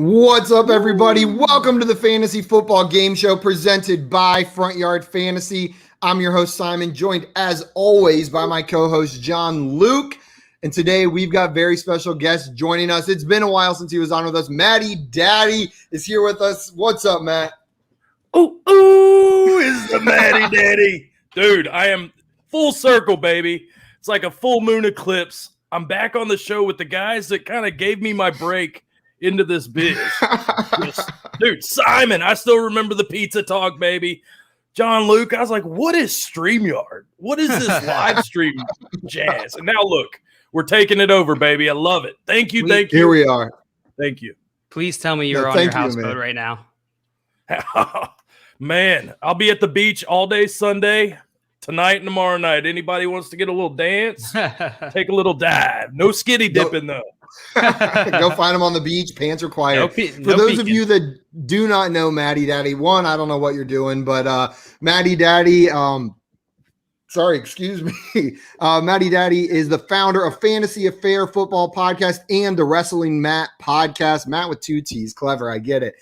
What's up, everybody? Welcome to the Fantasy Football Game Show presented by Front Yard Fantasy. I'm your host, Simon, joined as always by my co-host, John Luke. And today we've got very special guests joining us. It's been a while since he was on with us. Matty Daddy is here with us. What's up, Matt? Ooh, is the Matty Daddy. Dude, I am full circle, baby. It's like a full moon eclipse. I'm back on the show with the guys that kind of gave me my break into this biz. Dude, Simon, I still remember the pizza talk, baby. John Luke, I was like, what is StreamYard? What is this live stream jazz? And now look, we're taking it over, baby. I love it. Thank you. Here we are. Thank you. Please tell me you're on your houseboat right now. Man, I'll be at the beach all day Sunday, tonight and tomorrow night. Anybody wants to get a little dance? Take a little dive. No skinny dipping, though. Go find him on the beach. Pants required. For those of you that do not know Matty Daddy, one, I don't know what you're doing, but Matty Daddy, excuse me. Matty Daddy is the founder of Fantasy Affair Football Podcast and the Wrestling Matt Podcast. Matt with two T's. Clever, I get it.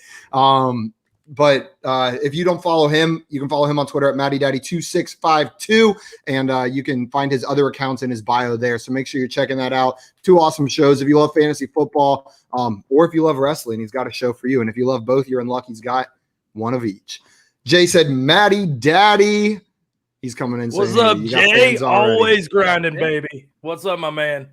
But if you don't follow him, you can follow him on Twitter at MattyDaddy2652, and you can find his other accounts in his bio there. So make sure you're checking that out. Two awesome shows. If you love fantasy football, or if you love wrestling, he's got a show for you. And if you love both, you're in luck. He's got one of each. Jay said, Matty Daddy. He's coming in. What's saying, up, hey, Jay? Always grinding, baby. What's up, my man?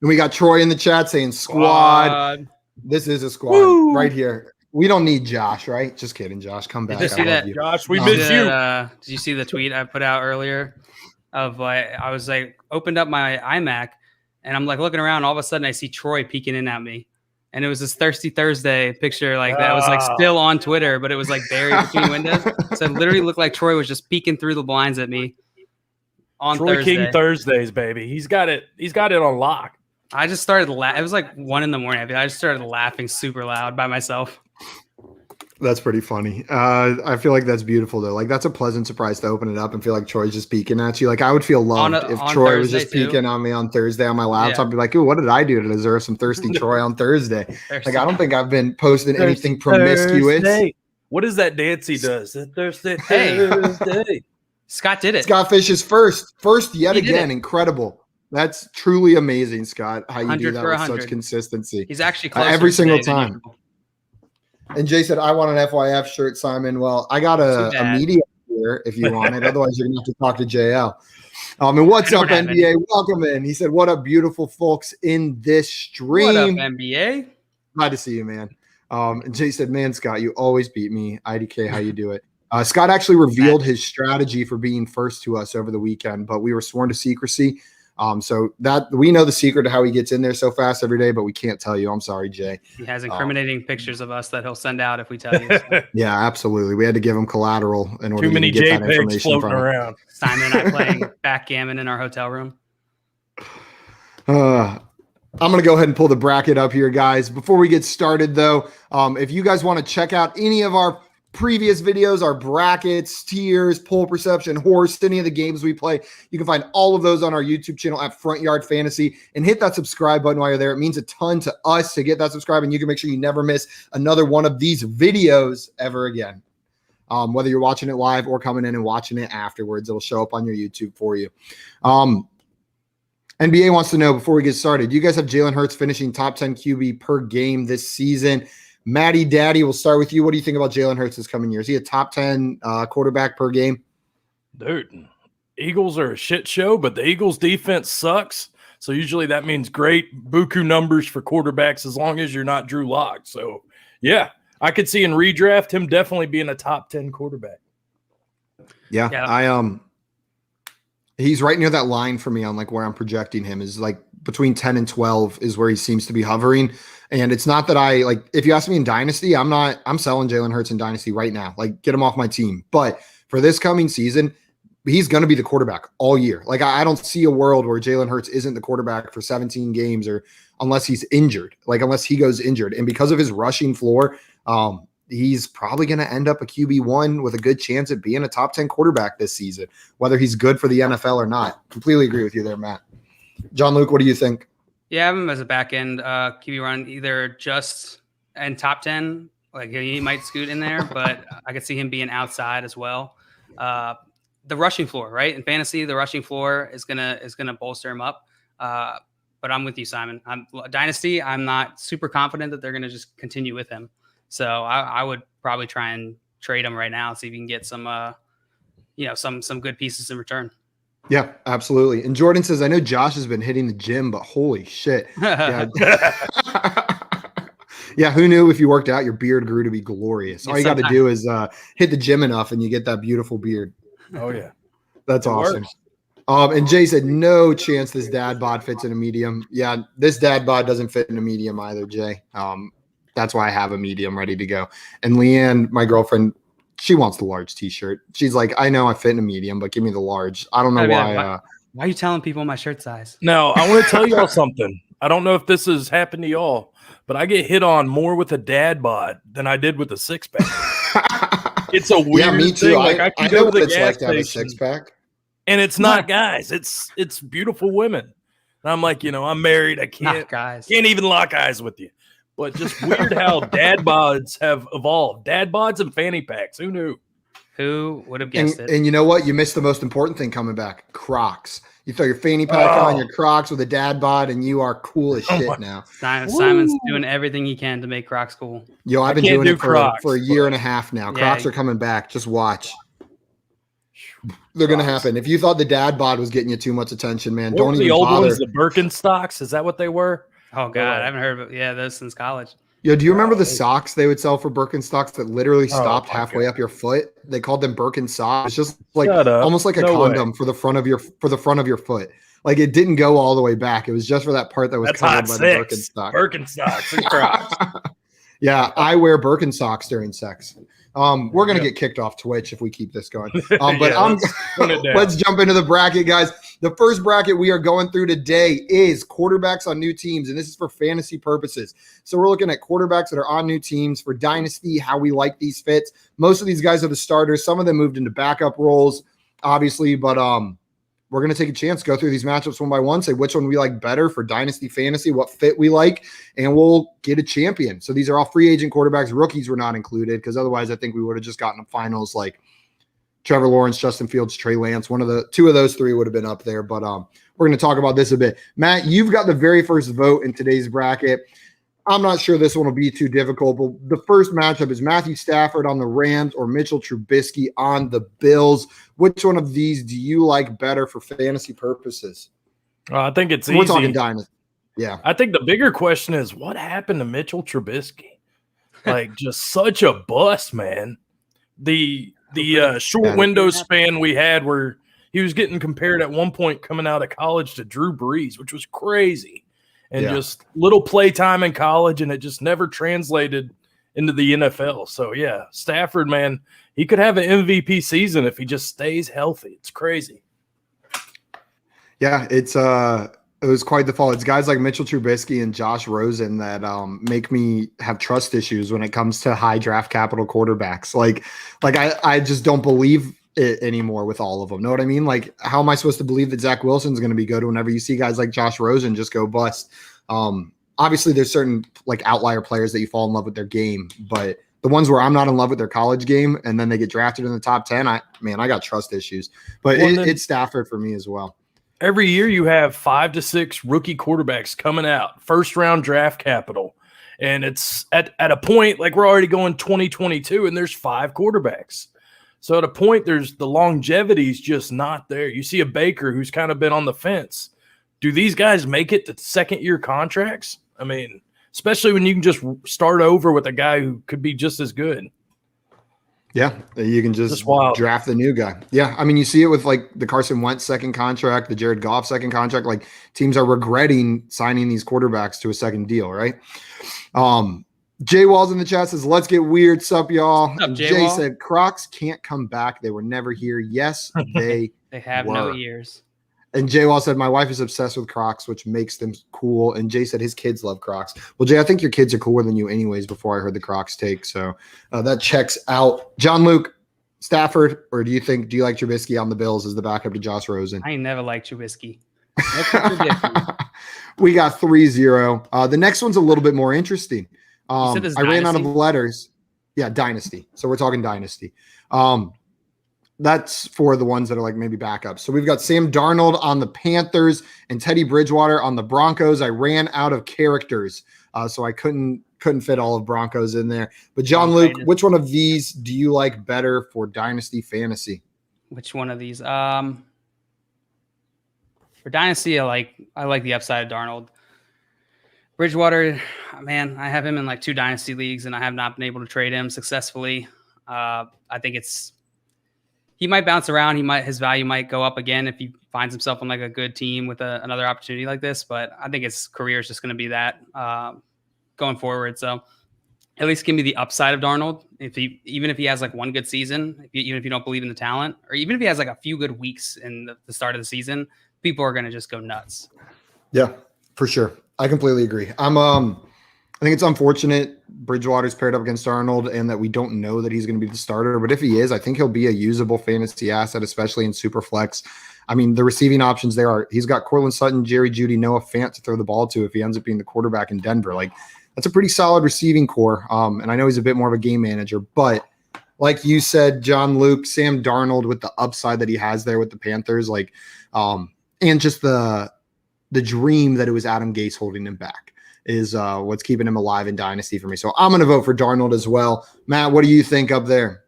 And we got Troy in the chat saying squad. This is a squad. Woo. Right here. We don't need Josh, right? Just kidding, Josh. Come back. Did you see that? Josh, we miss you. Did you see the tweet I put out earlier of I was like opened up my iMac and I'm like looking around. All of a sudden I see Troy peeking in at me. And it was this Thirsty Thursday picture like that was like still on Twitter, but it was like buried between windows. So it literally looked like Troy was just peeking through the blinds at me on Troy Thursday. King Thursdays, baby. He's got it on lock. I just started laughing. It was like 1 a.m. I just started laughing super loud by myself. That's pretty funny. I feel like that's beautiful though. Like that's a pleasant surprise to open it up and feel like Troy's just peeking at you. Like I would feel loved if Troy was just peeking on me on Thursday on my laptop. I'd be like, ooh, what did I do to deserve some thirsty Troy on Thursday? Like I don't think I've been posting anything promiscuous. Thursday. What is that dance he does? Thursday. Thursday. Scott did it. Scott Fish is first yet again. Incredible. That's truly amazing, Scott. How you do that with such consistency. He's actually closer every single time. And Jay said, I want an FYF shirt, Simon. Well, I got a media here if you want it. Otherwise, you're going to have to talk to JL. And what's up, NBA? Welcome in. He said, what up, beautiful folks in this stream? What up, NBA? Glad to see you, man. And Jay said, man, Scott, you always beat me. IDK, how you do it? Scott actually revealed his strategy for being first to us over the weekend, but we were sworn to secrecy. So that we know the secret to how he gets in there so fast every day, but we can't tell you. I'm sorry, Jay. He has incriminating pictures of us that he'll send out if we tell you. So. Yeah, absolutely. We had to give him collateral in order to get that information from around. Simon and I playing backgammon in our hotel room. I'm going to go ahead and pull the bracket up here, guys. Before we get started, though, if you guys want to check out any of our previous videos, our brackets, tiers, poll perception, horse, any of the games we play, you can find all of those on our YouTube channel at Front Yard Fantasy, and hit that subscribe button while you're there. It means a ton to us to get that subscribe, and you can make sure you never miss another one of these videos ever again. Whether you're watching it live or coming in and watching it afterwards, it'll show up on your YouTube for you. NBA wants to know before we get started, do you guys have Jalen Hurts finishing top 10 QB per game this season? Matty Daddy, we'll start with you. What do you think about Jalen Hurts this coming year? Is he a top 10 quarterback per game? Dude, Eagles are a shit show, but the Eagles defense sucks. So usually that means great buku numbers for quarterbacks as long as you're not Drew Lock. So, yeah, I could see in redraft him definitely being a top 10 quarterback. Yeah. He's right near that line for me on like where I'm projecting him is like between 10 and 12 is where he seems to be hovering. And it's not that I like, if you ask me in Dynasty, I'm selling Jalen Hurts in Dynasty right now. Like get him off my team. But for this coming season, he's going to be the quarterback all year. Like I don't see a world where Jalen Hurts isn't the quarterback for 17 games or unless he's injured, like unless he goes injured. And because of his rushing floor, he's probably going to end up a QB1 with a good chance at being a top 10 quarterback this season, whether he's good for the NFL or not. Completely agree with you there, Matt. John Luke, what do you think? Yeah, I have him as a back end QB run, either just and top 10. Like he might scoot in there, but I could see him being outside as well. The rushing floor, right? In fantasy, the rushing floor is gonna bolster him up. But I'm with you, Simon. Dynasty. I'm not super confident that they're gonna just continue with him. So I would probably try and trade him right now, see if you can get some some good pieces in return. Yeah, absolutely. And Jordan says, I know Josh has been hitting the gym, but holy shit. Yeah. Yeah, who knew if you worked out, your beard grew to be glorious. All you got to do is hit the gym enough and you get that beautiful beard. Oh, yeah. That's awesome. And Jay said, no chance this dad bod fits in a medium. Yeah, this dad bod doesn't fit in a medium either, Jay. That's why I have a medium ready to go. And Leanne, my girlfriend, she wants the large t-shirt. She's like, I know I fit in a medium, but give me the large. I don't know why. Why are you telling people my shirt size? Now, I want to tell y'all something. I don't know if this has happened to y'all, but I get hit on more with a dad bod than I did with a six-pack. It's a weird me too. thing. Like I can go to the gas to have a station, six-pack. and it's not guys. It's beautiful women. And I'm like, I'm married. I can't even lock eyes with you. But just weird how dad bods have evolved. Dad bods and fanny packs. Who knew? Who would have guessed it? And you know what? You missed the most important thing coming back. Crocs. You throw your fanny pack on, your Crocs with a dad bod, and you are cool as shit now. Simon's doing everything he can to make Crocs cool. Yo, I've been doing it for a year and a half now. Crocs are coming back. Just watch. They're going to happen. If you thought the dad bod was getting you too much attention, man, what don't even the old bother. Ones, the Birkenstocks? Is that what they were? Oh, God. I haven't heard of those since college. Yo, do you remember the socks they would sell for Birkenstocks that literally stopped halfway up your foot? They called them Birken socks. It's just like almost like a condom for the front of your foot. Like it didn't go all the way back. It was just for that part that was covered by the Birkenstock. Birkenstocks and Crocs. Yeah, I wear Birkenstocks during sex. We're gonna get kicked off Twitch if we keep this going. But let's jump into the bracket, guys. The first bracket we are going through today is quarterbacks on new teams, and this is for fantasy purposes. So we're looking at quarterbacks that are on new teams for Dynasty, how we like these fits. Most of these guys are the starters. Some of them moved into backup roles, obviously, but we're going to take a chance, go through these matchups one by one, say which one we like better for Dynasty Fantasy, what fit we like, and we'll get a champion. So these are all free agent quarterbacks. Rookies were not included because otherwise I think we would have just gotten to finals like Trevor Lawrence, Justin Fields, Trey Lance. Two of those three would have been up there, but we're going to talk about this a bit. Matt, you've got the very first vote in today's bracket. I'm not sure this one will be too difficult, but the first matchup is Matthew Stafford on the Rams or Mitchell Trubisky on the Bills. Which one of these do you like better for fantasy purposes? I think it's easy. We're talking Dynasty. Yeah. I think the bigger question is what happened to Mitchell Trubisky? Like just such a bust, man. The short window span we had where he was getting compared at one point coming out of college to Drew Brees, which was crazy. And just little play time in college, and it just never translated into the NFL. So, yeah, Stafford, man, he could have an MVP season if he just stays healthy. It's crazy. Yeah, it was quite the fall. It's guys like Mitchell Trubisky and Josh Rosen that make me have trust issues when it comes to high draft capital quarterbacks. Like I just don't believe it anymore with all of them. Know what I mean? Like, how am I supposed to believe that Zach Wilson's going to be good whenever you see guys like Josh Rosen just go bust? Obviously, there's certain like outlier players that you fall in love with their game, but the ones where I'm not in love with their college game and then they get drafted in the top 10, I got trust issues. But it's Stafford for me as well. Every year you have 5 to 6 rookie quarterbacks coming out, first round draft capital. And it's at a point like we're already going 2022 and there's 5 quarterbacks. So at a point, there's the longevity is just not there. You see a Baker who's kind of been on the fence. Do these guys make it to second-year contracts? I mean, especially when you can just start over with a guy who could be just as good. Yeah, you can just draft the new guy. Yeah, I mean, you see it with like the Carson Wentz second contract, the Jared Goff second contract. Like teams are regretting signing these quarterbacks to a second deal, right? Jay Walls in the chat says, let's get weird. Sup, y'all? What's up, Jay said, Crocs can't come back. They were never here. Yes, they have no ears. And Jay Wall said, my wife is obsessed with Crocs, which makes them cool. And Jay said his kids love Crocs. Well, Jay, I think your kids are cooler than you anyways before I heard the Crocs take. So that checks out. John Luke, Stafford, or do you like Trubisky on the Bills as the backup to Josh Rosen? I ain't never liked Trubisky. We got 3-0. The next one's a little bit more interesting. said this I ran out of Dynasty? letters. Yeah, Dynasty. So we're talking Dynasty. That's for the ones that are like maybe backups. So we've got Sam Darnold on the Panthers and Teddy Bridgewater on the Broncos. I ran out of characters, so I couldn't fit all of Broncos in there. But John Luke, which one of these do you like better for Dynasty Fantasy? Which one of these? For Dynasty, I like the upside of Darnold. Bridgewater, man, I have him in like 2 Dynasty leagues, and I have not been able to trade him successfully. I think he might bounce around. His value might go up again if he finds himself on like a good team with another opportunity like this. But I think his career is just going to be that going forward. So at least give me the upside of Darnold. Even if he has like one good season, even if you don't believe in the talent, or even if he has like a few good weeks in the start of the season, people are going to just go nuts. Yeah, for sure. I completely agree. I think it's unfortunate Bridgewater's paired up against Darnold and that we don't know that he's going to be the starter. But if he is, I think he'll be a usable fantasy asset, especially in Superflex. I mean, the receiving options there are he's got Cortland Sutton, Jerry Jeudy, Noah Fant to throw the ball to if he ends up being the quarterback in Denver. Like, that's a pretty solid receiving core. And I know he's a bit more of a game manager, but like you said, John Luke, Sam Darnold with the upside that he has there with the Panthers, and just the dream that it was Adam Gase holding him back is what's keeping him alive in Dynasty for me. So I'm going to vote for Darnold as well. Matt, what do you think up there?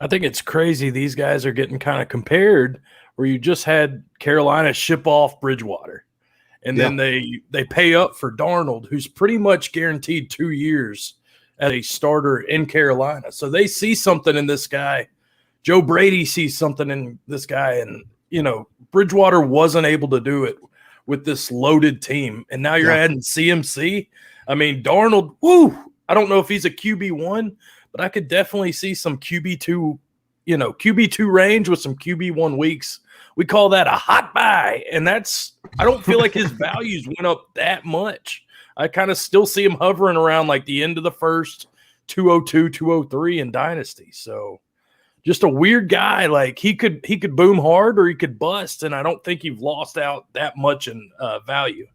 I think it's crazy these guys are getting kind of compared where you just had Carolina ship off Bridgewater. And then they pay up for Darnold, who's pretty much guaranteed 2 years as a starter in Carolina. So they see something in this guy. Joe Brady sees something in this guy. And, Bridgewater wasn't able to do it with this loaded team. And now you're adding CMC. I mean, Darnold, I don't know if he's a QB1, but I could definitely see some QB2, QB2 range with some QB1 weeks. We call that a hot buy. And I don't feel like his values went up that much. I kind of still see him hovering around like the end of the first, 202, 203 in Dynasty. So just a weird guy. Like he could boom hard or he could bust. And I don't think you've lost out that much in value.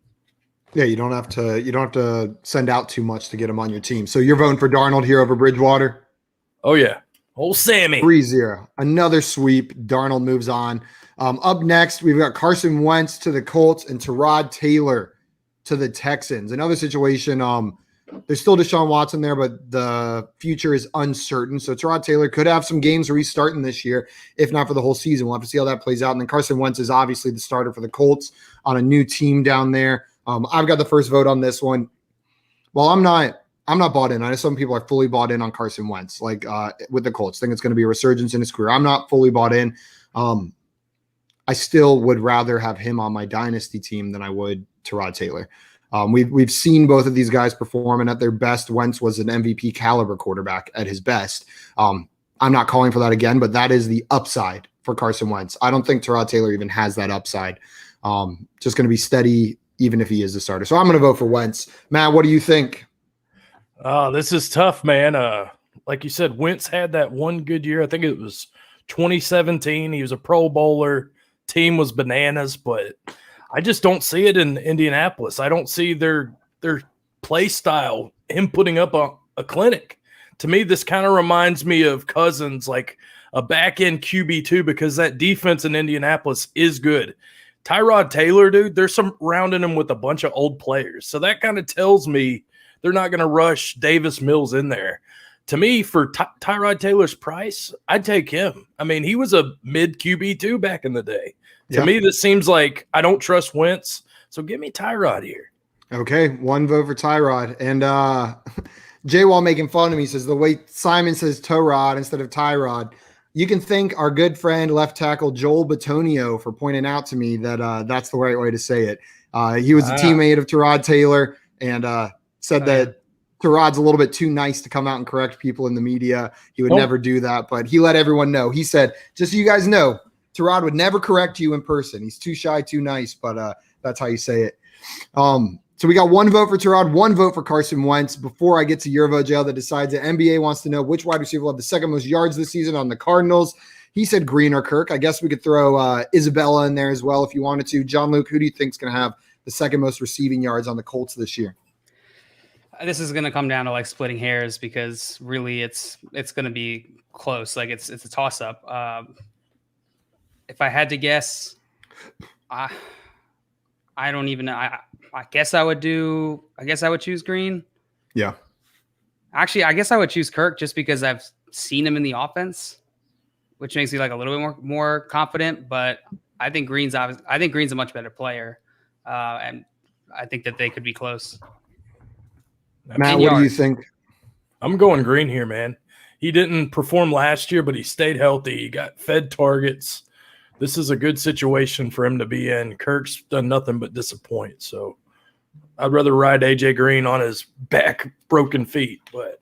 Yeah, you don't have to send out too much to get him on your team. So you're voting for Darnold here over Bridgewater? Oh, yeah. Old Sammy. 3-0. Another sweep. Darnold moves on. Up next, we've got Carson Wentz to the Colts and Tyrod Taylor to the Texans. Another situation, there's still Deshaun Watson there, but the future is uncertain. So Tyrod Taylor could have some games restarting this year, if not for the whole season. We'll have to see how that plays out. And then Carson Wentz is obviously the starter for the Colts on a new team down there. I've got the first vote on this one. Well, I'm not bought in. I know some people are fully bought in on Carson Wentz, with the Colts. Think it's going to be a resurgence in his career. I'm not fully bought in. I still would rather have him on my dynasty team than I would Tyrod Taylor. We've seen both of these guys perform, and at their best, Wentz was an MVP caliber quarterback at his best. I'm not calling for that again, but that is the upside for Carson Wentz. I don't think Tyrod Taylor even has that upside. Just going to be steady, even if he is the starter. So I'm going to vote for Wentz. Matt, what do you think? This is tough, man. Like you said, Wentz had that one good year. I think it was 2017. He was a Pro Bowler. Team was bananas, but I just don't see it in Indianapolis. I don't see their play style, him putting up a clinic. To me, this kind of reminds me of Cousins, like a back-end QB2, because that defense in Indianapolis is good. Tyrod Taylor, dude, they're surrounding him with a bunch of old players. So that kind of tells me they're not going to rush Davis Mills in there. To me, for Tyrod Taylor's price, I'd take him. I mean, he was a mid QB2 back in the day. To me, this seems like I don't trust Wentz. So give me Tyrod here. Okay, one vote for Tyrod. And J-Wall making fun of me says the way Simon says Tyrod instead of Tyrod. You can thank our good friend left tackle Joel Bitonio for pointing out to me that that's the right way to say it. He was a teammate of Tyrod Taylor and said that Tyrod's a little bit too nice to come out and correct people in the media. He would never do that, but he let everyone know. He said, just so you guys know, Tyrod would never correct you in person. He's too shy, too nice, but that's how you say it. So we got one vote for Tyrod, one vote for Carson Wentz. Before I get to your vote, Jail, that decides that NBA wants to know which wide receiver will have the second most yards this season on the Cardinals. He said Green or Kirk. I guess we could throw Isabella in there as well if you wanted to. John Luke, who do you think is going to have the second most receiving yards on the Colts this year? This is going to come down to like splitting hairs because really it's going to be close. Like it's a toss up. If I had to guess, I don't even know. I guess I would choose Green. Yeah. Actually, I guess I would choose Kirk just because I've seen him in the offense, which makes me like a little bit more confident. But I think Green's a much better player, and I think that they could be close. Matt, what do you think? I'm going Green here, man. He didn't perform last year, but he stayed healthy. He got fed targets. This is a good situation for him to be in. Kirk's done nothing but disappoint. So I'd rather ride AJ Green on his back, broken feet. But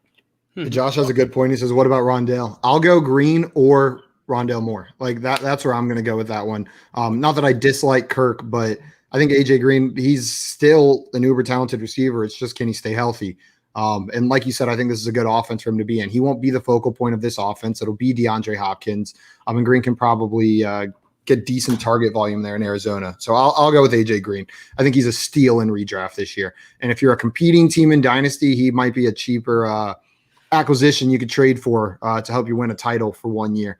Josh has a good point. He says, "What about Rondale?" I'll go Green or Rondale Moore. Like that's where I'm going to go with that one. Not that I dislike Kirk, but I think AJ Green, he's still an uber talented receiver. It's just, can he stay healthy? And like you said, I think this is a good offense for him to be in. He won't be the focal point of this offense. It'll be DeAndre Hopkins. And Green can probably get decent target volume there in Arizona. So I'll go with AJ Green. I think he's a steal in redraft this year. And if you're a competing team in Dynasty, he might be a cheaper acquisition you could trade for to help you win a title for 1 year.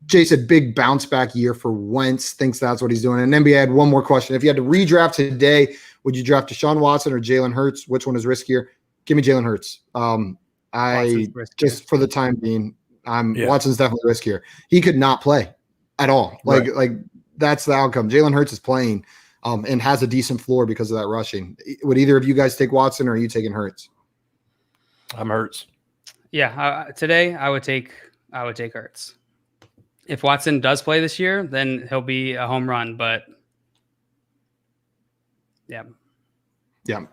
Jay said big bounce back year for Wentz, thinks that's what he's doing. And NBA had one more question. If you had to redraft today, would you draft Deshaun Watson or Jalen Hurts? Which one is riskier? Give me Jalen Hurts. Just for the time being, Watson's definitely riskier. He could not play at all. Like that's the outcome. Jalen Hurts is playing and has a decent floor because of that rushing. Would either of you guys take Watson or are you taking Hurts? I'm Hurts. Yeah, today I would take Hurts. If Watson does play this year, then he'll be a home run. But yeah.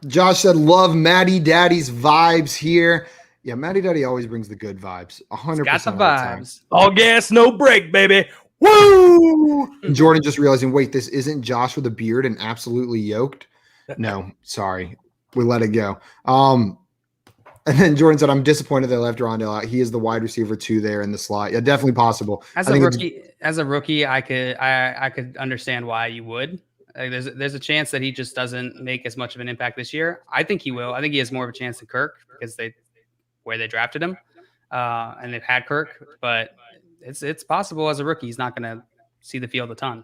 Josh said, "Love Matty Daddy's vibes here." Yeah, Matty Daddy always brings the good vibes. 100%. Got the vibes. All gas, no break, baby. Woo! And Jordan just realizing, wait, this isn't Josh with a beard and absolutely yoked. No, sorry, we let it go. And then Jordan said, "I'm disappointed they left Rondale out. He is the wide receiver 2 there in the slot." Yeah, definitely possible. As a rookie, I could understand why you would. There's a chance that he just doesn't make as much of an impact this year. I think he will. I think he has more of a chance than Kirk because where they drafted him, and they've had Kirk. But it's possible as a rookie he's not going to see the field a ton.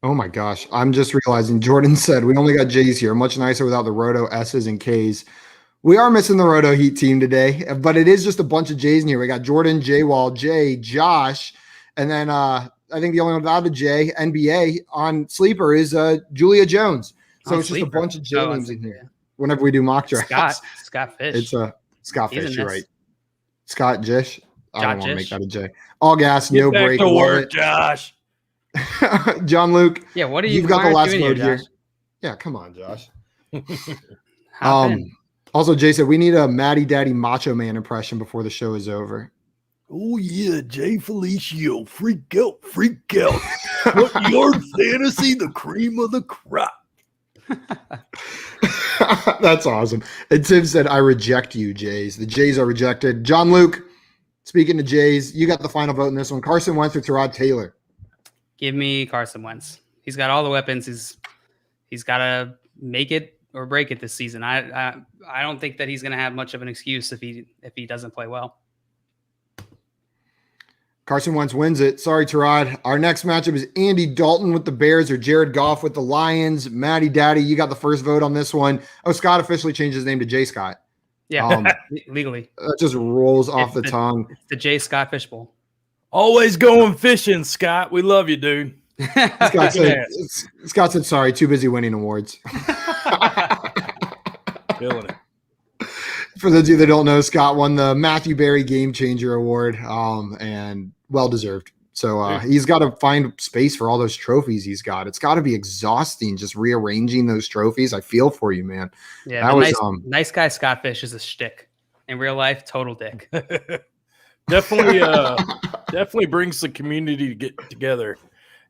Oh my gosh, I'm just realizing Jordan said we only got J's here. Much nicer without the Roto S's and K's. We are missing the Roto Heat team today, but it is just a bunch of J's in here. We got Jordan, J-Wall, Jay, Josh, and then I think the only one without a J, NBA on Sleeper is Julia Jones. So it's just a bunch of J names in here. Whenever we do mock drafts. Scott Fish. It's Scott Fish, you're right. Scott Jish. I don't want to make that a J. All gas, no break. Get back to work, Josh. John Luke. Yeah, what are you? You've got the last vote here. Yeah, come on, Josh. Also, Jay said we need a Matty Daddy Macho Man impression before the show is over. Oh yeah, Jay Felicio, freak out. What yard fantasy, the cream of the crop. That's awesome. And Tim said, "I reject you, Jays." The Jays are rejected. John Luke, speaking to Jays, you got the final vote in this one. Carson Wentz or Tyrod Taylor? Give me Carson Wentz. He's got all the weapons. He's got to make it or break it this season. I don't think that he's going to have much of an excuse if he doesn't play well. Carson Wentz wins it. Sorry, Tyrod. Our next matchup is Andy Dalton with the Bears or Jared Goff with the Lions. Matty Daddy, you got the first vote on this one. Oh, Scott officially changed his name to Jay Scott. Yeah, legally. That just rolls off the tongue. It's the Jay Scott Fishbowl. Always going fishing, Scott. We love you, dude. Scott said, "Sorry, too busy winning awards." Killing it. For those of you that don't know, Scott won the Matthew Berry Game Changer Award, and well deserved. So he's got to find space for all those trophies he's got. It's got to be exhausting just rearranging those trophies. I feel for you, man. Yeah, that was nice guy. Scott Fish is a shtick. In real life, total dick. Definitely brings the community to get together.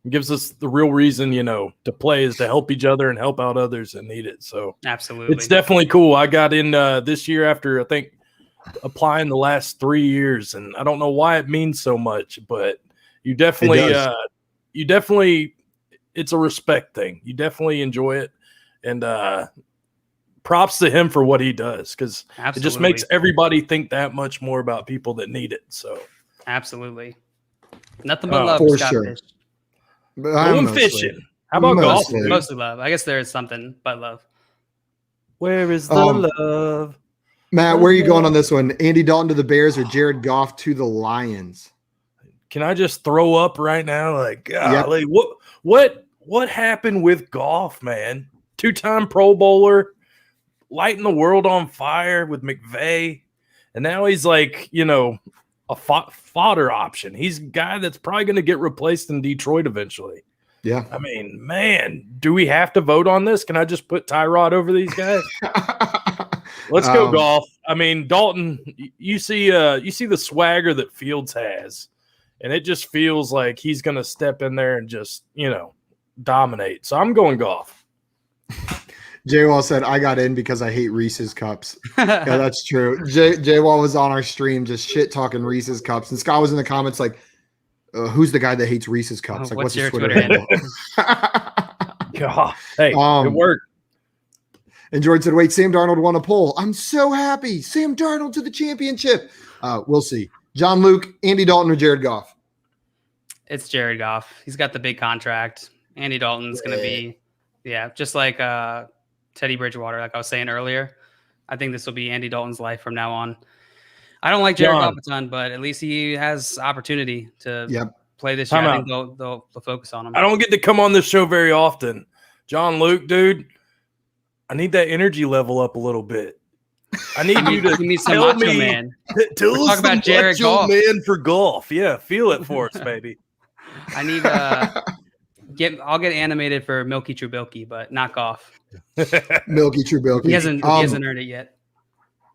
It gives us the real reason, to play is to help each other and help out others that need it. So absolutely, it's definitely cool. I got in this year after I think applying the last 3 years, and I don't know why it means so much, but you definitely, it's a respect thing. You definitely enjoy it, and props to him for what he does, because it Absolutely. just makes everybody think that much more about people that need it. So Absolutely. Nothing but love, for Scott sure. Fish. But I'm going mostly- fishing. How about golf? Mostly. dude? Mostly love. I guess there is something but love. Where is the Um, love? Matt, where are you going on this one? Andy Dalton to the Bears or Jared Goff to the Lions? Can I just throw up right now? Like, golly, what happened with golf, man? 2-time Pro Bowler, lighting the world on fire with McVay, and now he's like, a fodder option. He's a guy that's probably going to get replaced in Detroit eventually. Yeah. I mean, man, do we have to vote on this? Can I just put Tyrod over these guys? Let's go golf. I mean, Dalton, you see the swagger that Fields has, and it just feels like he's going to step in there and just, dominate. So I'm going golf. J-Wall said, I got in because I hate Reese's Cups. Yeah, that's true. J-Wall was on our stream just shit talking Reese's Cups. And Scott was in the comments like, who's the guy that hates Reese's Cups? Like, What's his your Twitter Twitter handle? God, hey, it worked. And Jordan said, wait, Sam Darnold won a poll. I'm so happy. Sam Darnold to the championship. We'll see. John Luke, Andy Dalton, or Jared Goff? It's Jared Goff. He's got the big contract. Andy Dalton's going to be, just like Teddy Bridgewater, like I was saying earlier. I think this will be Andy Dalton's life from now on. I don't like Jared Goff a ton, but at least he has opportunity to play this year. I think they'll focus on him. I don't get to come on this show very often. John Luke, dude, I need that energy level up a little bit. I need you to need some tell macho me. man. Tell us Talk about the Jared macho Goff. man for golf. Yeah, feel it for us, baby. I need I'll get animated for Milky Trubilky, but not Goff. Milky Trubilky. He hasn't earned it yet.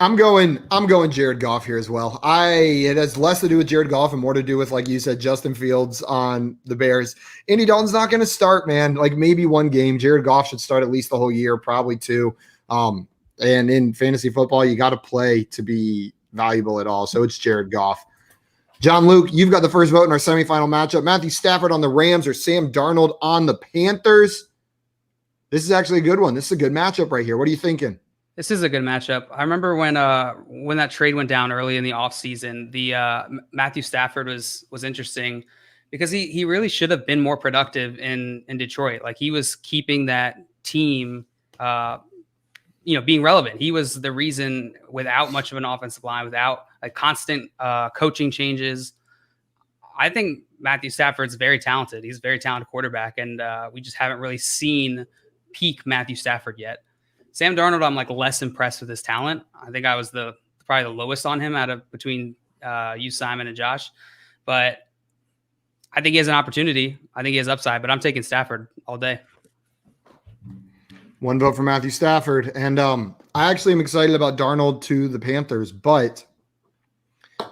I'm going Jared Goff here as well. It has less to do with Jared Goff and more to do with, like you said, Justin Fields on the Bears. Andy Dalton's not going to start, man. Like maybe one game. Jared Goff should start at least the whole year, probably two. And in fantasy football, you got to play to be valuable at all. So it's Jared Goff. John Luke, you've got the first vote in our semifinal matchup. Matthew Stafford on the Rams or Sam Darnold on the Panthers. This is actually a good one. This is a good matchup right here. What are you thinking? This is a good matchup. I remember when that trade went down early in the offseason, the Matthew Stafford was interesting because he really should have been more productive in Detroit. Like he was keeping that team being relevant. He was the reason without much of an offensive line, without a constant coaching changes. I think Matthew Stafford's very talented. He's a very talented quarterback, and we just haven't really seen peak Matthew Stafford yet. Sam Darnold, I'm like less impressed with his talent. I think I was probably the lowest on him out of between you, Simon, and Josh. But I think he has an opportunity. I think he has upside, but I'm taking Stafford all day. One vote for Matthew Stafford. And I actually am excited about Darnold to the Panthers, but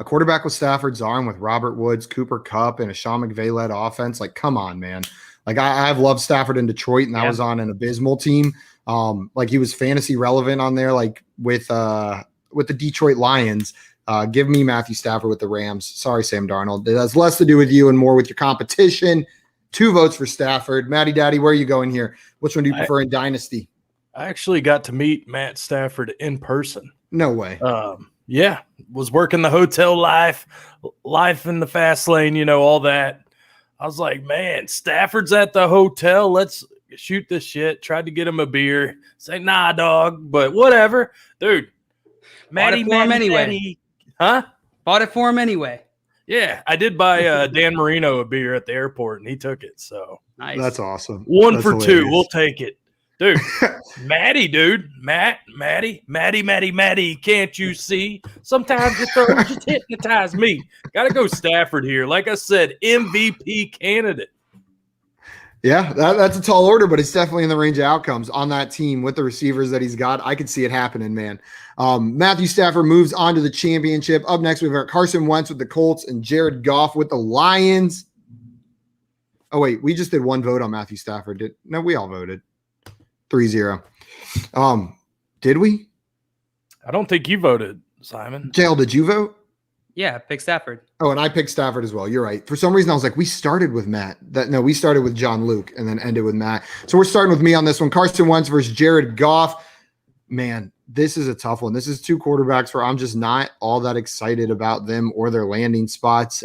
a quarterback with Stafford's arm with Robert Woods, Cooper Kupp, and a Sean McVay-led offense, like, come on, man. Like, I've loved Stafford in Detroit, and that was on an abysmal team. Like, he was fantasy relevant on there, like, with the Detroit Lions. Give me Matthew Stafford with the Rams. Sorry, Sam Darnold. It has less to do with you and more with your competition. 2 votes for Stafford. Matty Daddy, where are you going here? Which one do you prefer in Dynasty? I actually got to meet Matt Stafford in person. No way. Yeah, was working the hotel life in the fast lane, all that. I was like, man, Stafford's at the hotel. Let's shoot this shit. Tried to get him a beer. Say, nah, dog, but whatever. Dude, Matty anyway. Huh? Bought it for him anyway. Yeah, I did buy Dan Marino a beer at the airport, and he took it. So nice. That's awesome. One for hilarious. 2. We'll take it. Dude, Matty, dude. Matty, can't you see? Sometimes your throw just hypnotize me. Got to go Stafford here. Like I said, MVP candidate. Yeah, that's a tall order, but it's definitely in the range of outcomes on that team with the receivers that he's got. I could see it happening, man. Matthew Stafford moves on to the championship. Up next, we've got Carson Wentz with the Colts and Jared Goff with the Lions. Oh, wait, we just did one vote on Matthew Stafford. No, we all voted. 3-0. Did we? I don't think you voted, Simon. JL, did you vote? Yeah, pick Stafford. Oh, and I picked Stafford as well. You're right. For some reason, I was like, we started with Matt. We started with John Luke and then ended with Matt. So we're starting with me on this one. Carson Wentz versus Jared Goff. man, this is a tough one. This is two quarterbacks where I'm just not all that excited about them or their landing spots.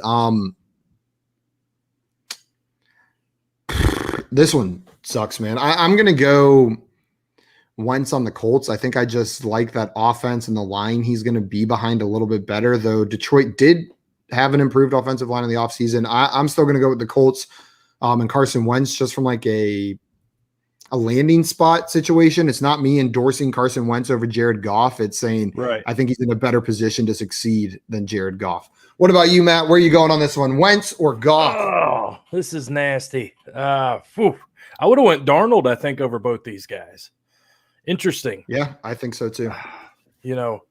This one sucks, man. I'm going to go Wentz on the Colts. I think I just like that offense and the line he's going to be behind a little bit better, though Detroit did have an improved offensive line in the offseason. I'm still going to go with the Colts and Carson Wentz just from like a landing spot situation. It's not me endorsing Carson Wentz over Jared Goff. It's saying I think he's in a better position to succeed than Jared Goff. What about you, Matt? Where are you going on this one? Wentz or Goff? Oh, this is nasty. I would have went Darnold, I think, over both these guys. Interesting. Yeah, I think so too. You know,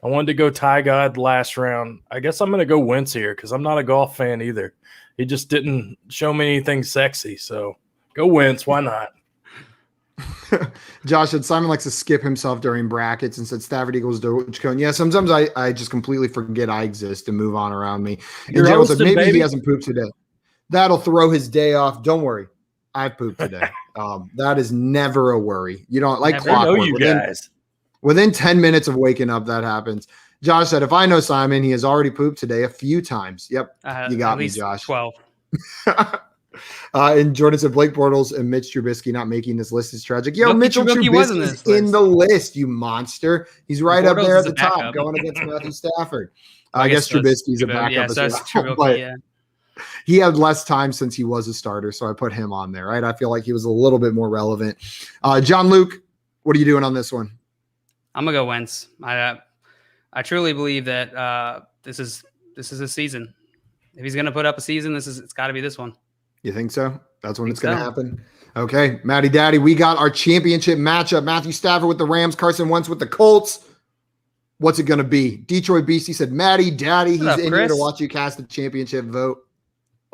I wanted to go Ty God last round. I guess I'm going to go Wentz here because I'm not a Goff fan either. He just didn't show me anything sexy. So go Wentz. Why not? Josh said Simon likes to skip himself during brackets and said Stafford equals Dogecoin. Yeah, sometimes I just completely forget I exist and move on around me. And You're Gerald said hosting, maybe baby. he hasn't pooped today. That'll throw his day off. Don't worry. I've pooped today. That is never a worry. You don't like Never. I know clockwork. you guys. Within 10 minutes of waking up, that happens. Josh said, if I know Simon, he has already pooped today a few times. Yep. You got at me, least Josh. 12. And Jordan said Blake Bortles and Mitch Trubisky not making this list is tragic. Yo, Look, Mitchell Trubisky was in Trubisky this is in list. the list, you monster. He's right up Bortles there is at the a top, backup. going against Matthew Stafford. I guess that's Trubisky's a Trubisky, backup Yeah, as so that's well, Trubisky, but yeah. he had less time since he was a starter, so I put him on there, right? I feel like he was a little bit more relevant. John Luke, what are you doing on this one? I'm gonna go Wentz. I truly believe that this is a season. If he's gonna put up a season, it's got to be this one. You think so? That's when Think it's going to so. happen. Okay, Matty Daddy, we got our championship matchup. Matthew Stafford with the Rams, Carson Wentz with the Colts. What's it going to be? Detroit Beastie said, Matty Daddy, he's What's up, in here to Chris? watch you cast the championship vote.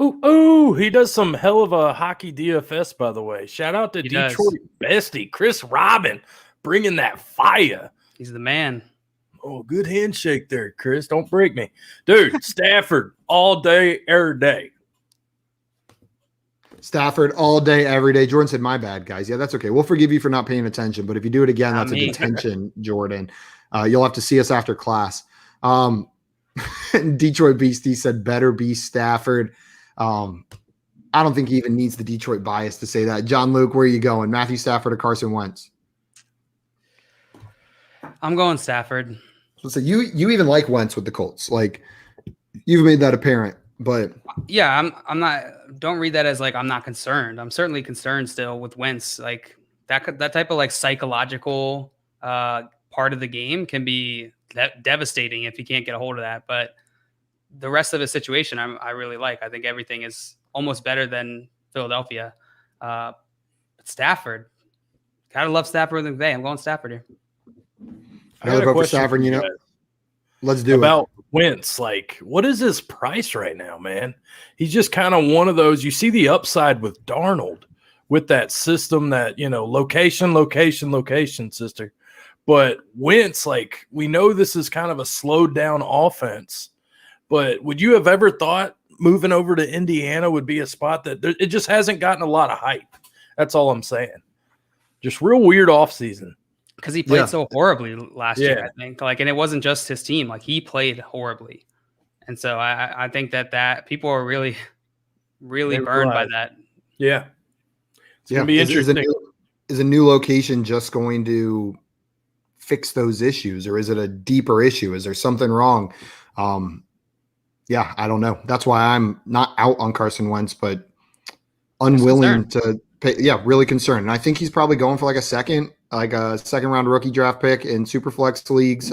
Ooh, he does some hell of a hockey DFS, by the way. Shout out to He does. Detroit bestie, Chris Robin, bringing that fire. He's the man. Oh, good handshake there, Chris. Don't break me. Dude, Stafford all day, every day. Stafford all day, every day. Jordan said, my bad, guys. Yeah, that's okay. We'll forgive you for not paying attention, but if you do it again, Not that's a me. detention, Jordan. You'll have to see us after class. Detroit Beastie said, better be Stafford. I don't think he even needs the Detroit bias to say that. John Luke, where are you going? Matthew Stafford or Carson Wentz? I'm going Stafford. So you even like Wentz with the Colts. Like, you've made that apparent, but Yeah, I'm not. Don't read that as like I'm not concerned. I'm certainly concerned still with Wentz. Like that type of like psychological part of the game can be devastating if you can't get a hold of that. But the rest of the situation, I really like. I think everything is almost better than Philadelphia. But Stafford, gotta love Stafford with McVay. I'm going Stafford here. I got another a vote for question Stafford, for you you know. guys Let's do it. about Wentz. Like, what is his price right now, man? He's just kind of one of those. You see the upside with Darnold with that system that, location, sister. But Wentz, like, we know this is kind of a slowed down offense. But would you have ever thought moving over to Indiana would be a spot that it just hasn't gotten a lot of hype? That's all I'm saying. Just real weird offseason. Because he played Yeah. so horribly last year, Yeah. I think. Like, and it wasn't just his team. Like, he played horribly, and so I think that people are really, really They burned by realize. that. Yeah. It's going to be Is interesting. a new location just going to fix those issues, or is it a deeper issue? Is there something wrong? Yeah, I don't know. That's why I'm not out on Carson Wentz, but unwilling to pay. Yeah, really concerned. And I think he's probably going for like a second round rookie draft pick in Superflex leagues.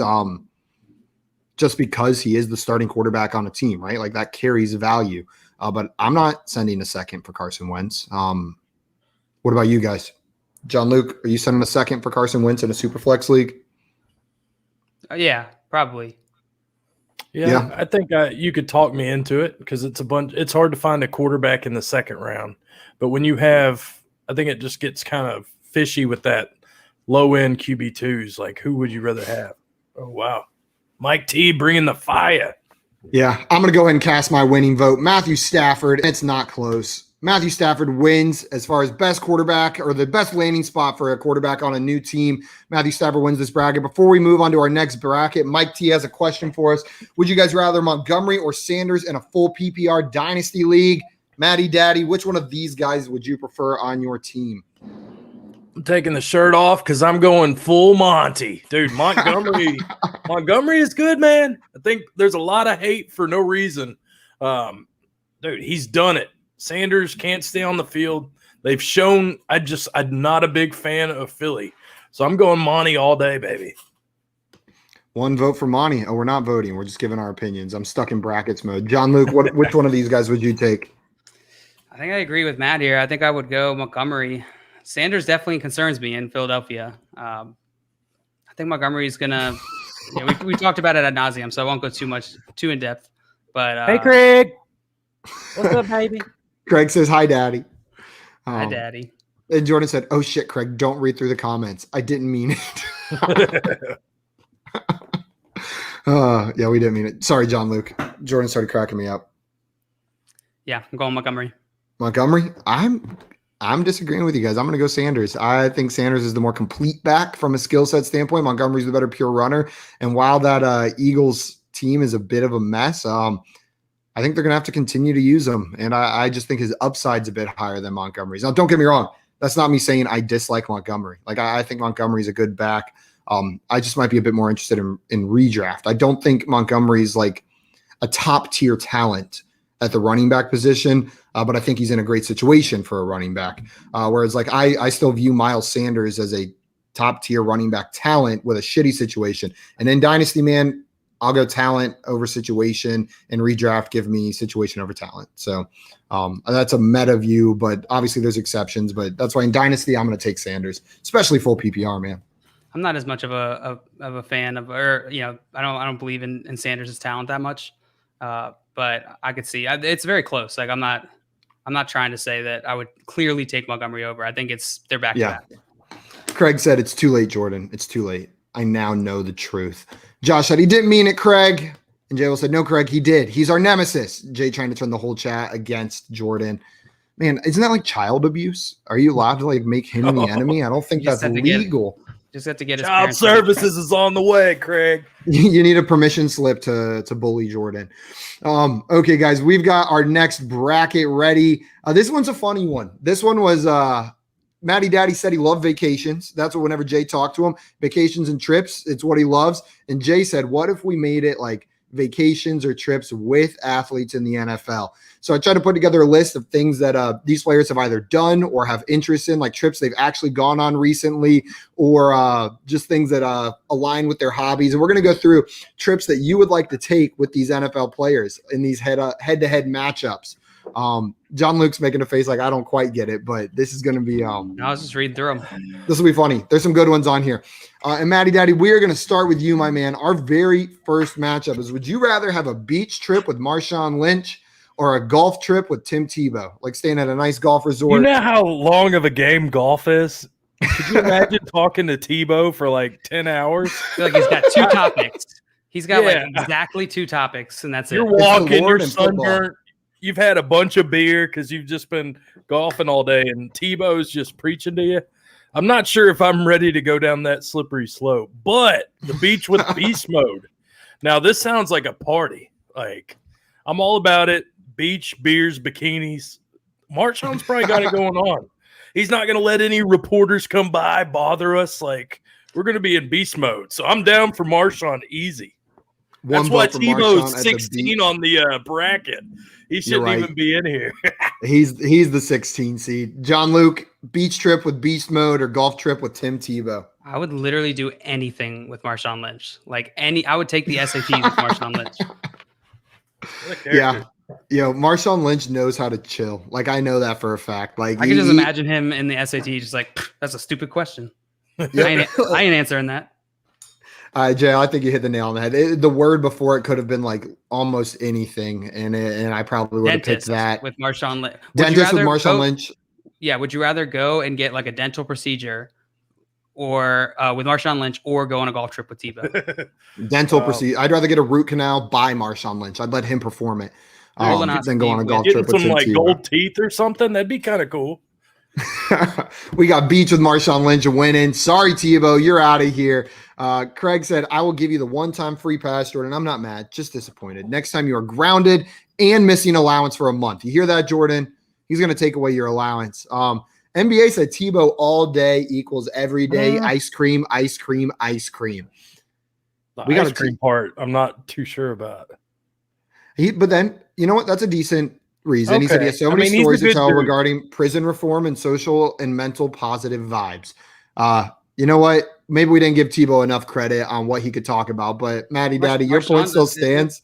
Just because he is the starting quarterback on a team, right? Like that carries value. But I'm not sending a second for Carson Wentz. What about you guys? John Luke, are you sending a second for Carson Wentz in a Superflex league? Yeah, probably. Yeah, I think you could talk me into it because it's hard to find a quarterback in the second round. But when you have, I think it just gets kind of fishy with that low end QB2s. Like, who would you rather have? Oh, wow. Mike T bringing the fire. Yeah, I'm going to go ahead and cast my winning vote. Matthew Stafford. It's not close. Matthew Stafford wins as far as best quarterback or the best landing spot for a quarterback on a new team. Matthew Stafford wins this bracket. Before we move on to our next bracket, Mike T has a question for us. Would you guys rather Montgomery or Sanders in a full PPR dynasty league? Matty Daddy, which one of these guys would you prefer on your team? I'm taking the shirt off because I'm going full Monty. Dude, Montgomery is good, man. I think there's a lot of hate for no reason. Dude, he's done it. Sanders can't stay on the field. They've shown I'm not a big fan of Philly. So I'm going Monty all day, baby. One vote for Monty. Oh, we're not voting. We're just giving our opinions. I'm stuck in brackets mode. John Luke, which one of these guys would you take? I think I agree with Matt here. I think I would go Montgomery. Sanders definitely concerns me in Philadelphia. I think Montgomery is going to we talked about it ad nauseum, so I won't go too in depth. But hey, Craig. What's up, baby? Craig says, hi, Daddy. Hi, Daddy. And Jordan said, oh, shit, Craig, don't read through the comments. I didn't mean it. Yeah, we didn't mean it. Sorry, John Luke. Jordan started cracking me up. Yeah, I'm going Montgomery. Montgomery? I'm disagreeing with you guys. I'm going to go Sanders. I think Sanders is the more complete back from a skill set standpoint. Montgomery's the better pure runner. And while that Eagles team is a bit of a mess, I think they're going to have to continue to use him. And I just think his upside's a bit higher than Montgomery's. Now, don't get me wrong. That's not me saying I dislike Montgomery. Like, I think Montgomery's a good back. I just might be a bit more interested in redraft. I don't think Montgomery's like a top tier talent at the running back position, but I think he's in a great situation for a running back. Whereas like I still view Miles Sanders as a top tier running back talent with a shitty situation. And in Dynasty, man, I'll go talent over situation, and redraft give me situation over talent. So that's a meta view, but obviously there's exceptions. But that's why in Dynasty I'm going to take Sanders, especially full PPR, man. I'm not as much of a fan of, or I don't believe in Sanders' talent that much. But I could see it's very close. Like I'm not trying to say that I would clearly take Montgomery over. I think they're back to back. Craig said it's too late, Jordan. It's too late. I now know the truth. Josh said he didn't mean it, Craig. And Jay said, no, Craig, he did. He's our nemesis. Jay trying to turn the whole chat against Jordan. Man, isn't that like child abuse? Are you allowed to like make him the enemy? I don't think that's legal. Just have to get his child services is on the way, Craig. You need a permission slip to bully Jordan. Okay, guys, we've got our next bracket ready. This one's a funny one. This one was Matty Daddy said he loved vacations. That's what whenever Jay talked to him, vacations and trips, it's what he loves. And Jay said, what if we made it like vacations or trips with athletes in the NFL? So I tried to put together a list of things that these players have either done or have interest in, like trips they've actually gone on recently, or just things that align with their hobbies. And we're going to go through trips that you would like to take with these NFL players in these head-to-head matchups. John Luke's making a face like I don't quite get it, but this is going to be I was just reading through them. This will be funny. There's some good ones on here. And Matty Daddy, we are going to start with you, my man. Our very first matchup is, would you rather have a beach trip with Marshawn Lynch or a golf trip with Tim Tebow? Like staying at a nice golf resort. You know how long of a game golf is? Could you imagine talking to Tebow for like 10 hours? I feel like he's got two topics. He's got like exactly two topics, and that's You're it. walking, you're sunburnt. You've had a bunch of beer because you've just been golfing all day, and Tebow's just preaching to you. I'm not sure if I'm ready to go down that slippery slope, but the beach with beast mode. Now, this sounds like a party. Like, I'm all about it. Beach, beers, bikinis. Marshawn's probably got it going on. He's not going to let any reporters come by, bother us. Like, we're going to be in beast mode. So I'm down for Marshawn easy. That's why Tebow's 16 on the bracket. He shouldn't even be in here. He's the 16 seed. John Luke, beach trip with beast mode or golf trip with Tim Tebow? I would literally do anything with Marshawn Lynch. I would take the SATs with Marshawn Lynch. Yeah. Marshawn Lynch knows how to chill. Like, I know that for a fact. Like, I can just imagine him in the SAT just like, that's a stupid question. I ain't answering that. Jay, I think you hit the nail on the head. The word before it could have been like almost anything, and I probably would have picked that with Marshawn Lynch. Dentist with Marshawn Lynch. Yeah, would you rather go and get like a dental procedure, or with Marshawn Lynch, or go on a golf trip with Tebow? Dental procedure. I'd rather get a root canal by Marshawn Lynch. I'd let him perform it. Colonoscopy than go on a golf Getting trip with some Tim like Tebow. gold teeth or something. That'd be kind of cool. We got beach with Marshawn Lynch winning. Sorry, Tebow, you're out of here. Craig said, I will give you the one-time free pass, Jordan. I'm not mad, just disappointed. Next time you are grounded and missing allowance for a month. You hear that, Jordan? He's going to take away your allowance. NBA said Tebow all day equals every day. Ice cream, ice cream, ice cream. The We got ice a cream part, I'm not too sure about. But then, you know what? That's a decent reason. He said he Okay. has so I many mean, he's a stories to good tell dude. regarding prison reform and social and mental positive vibes. You know what? Maybe we didn't give Tebow enough credit on what he could talk about, but Maddie Daddy, your point Marshawn still does it. stands.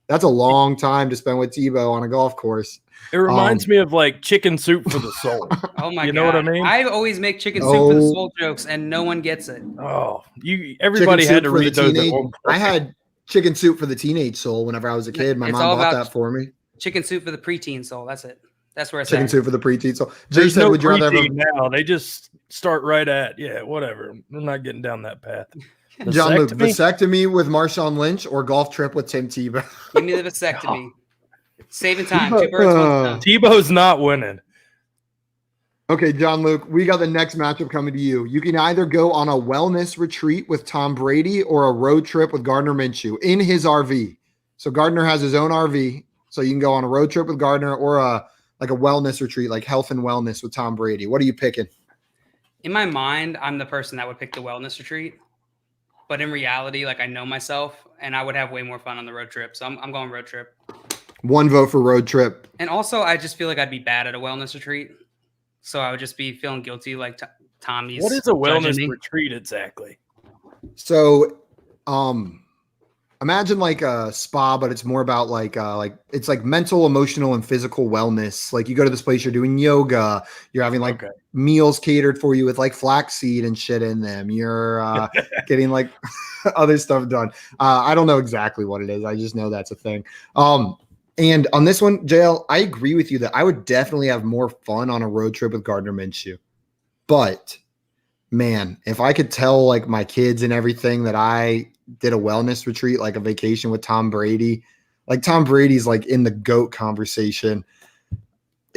That's a long time to spend with Tebow on a golf course. It reminds me of like chicken soup for the soul. Oh my god. You know what I mean? I always make chicken soup for the soul jokes and no one gets it. Oh, everybody Chicken had soup to for the read those at teenage- one point. I had chicken soup for the teenage soul whenever I was a kid. My It's mom all bought about that for me. Chicken soup for the preteen soul. That's it. That's where it's Chicken at. soup for the preteen soul. Jay There's said, no would you rather have preteen now. They just start right at whatever. I'm not getting down that path. John Luke, Vasectomy? vasectomy with Marshawn Lynch or golf trip with Tim Tebow? Give me the vasectomy. Saving time. Two birds, one stone. Tebow's not winning. Okay, John Luke, we got the next matchup coming to you. You can either go on a wellness retreat with Tom Brady or a road trip with Gardner Minshew in his RV. So Gardner has his own RV, so you can go on a road trip with Gardner or a wellness retreat, like health and wellness with Tom Brady. What are you picking? In my mind, I'm the person that would pick the wellness retreat. But in reality, like I know myself and I would have way more fun on the road trip. So I'm going road trip. One vote for road trip. And also, I just feel like I'd be bad at a wellness retreat. So I would just be feeling guilty like Tommy's. What is a wellness judging me. retreat exactly? So, imagine like a spa, but it's more about like it's like mental, emotional, and physical wellness. Like you go to this place, you're doing yoga, you're having like meals catered for you with like flaxseed and shit in them. You're getting like other stuff done. I don't know exactly what it is. I just know that's a thing. And on this one, JL, I agree with you that I would definitely have more fun on a road trip with Gardner Minshew. But man, if I could tell like my kids and everything that I did a wellness retreat, like a vacation with Tom Brady, like Tom Brady's like in the GOAT conversation.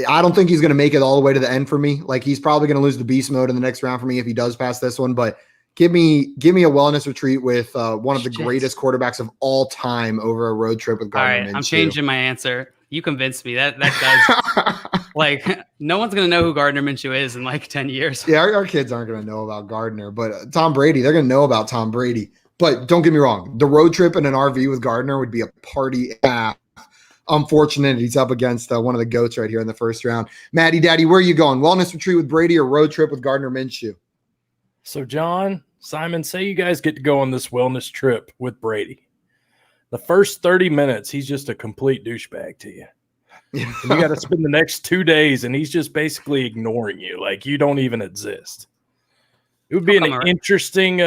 I don't think he's going to make it all the way to the end for me. Like he's probably going to lose the beast mode in the next round for me if he does pass this one, but give me a wellness retreat with one of the greatest quarterbacks of all time over a road trip with All Gardner right, Minshew. I'm changing my answer. You convinced me. That does. Like, no one's going to know who Gardner Minshew is in like 10 years. Yeah, our kids aren't going to know about Gardner, but Tom Brady, they're going to know about Tom Brady. But don't get me wrong, the road trip in an RV with Gardner would be a party. Unfortunate he's up against one of the GOATs right here in the first round. Maddie Daddy, where are you going? Wellness retreat with Brady or road trip with Gardner Minshew? So, John, Simon, say you guys get to go on this wellness trip with Brady. The first 30 minutes, he's just a complete douchebag to you. And you got to spend the next 2 days, and he's just basically ignoring you, like you don't even exist. It would be interesting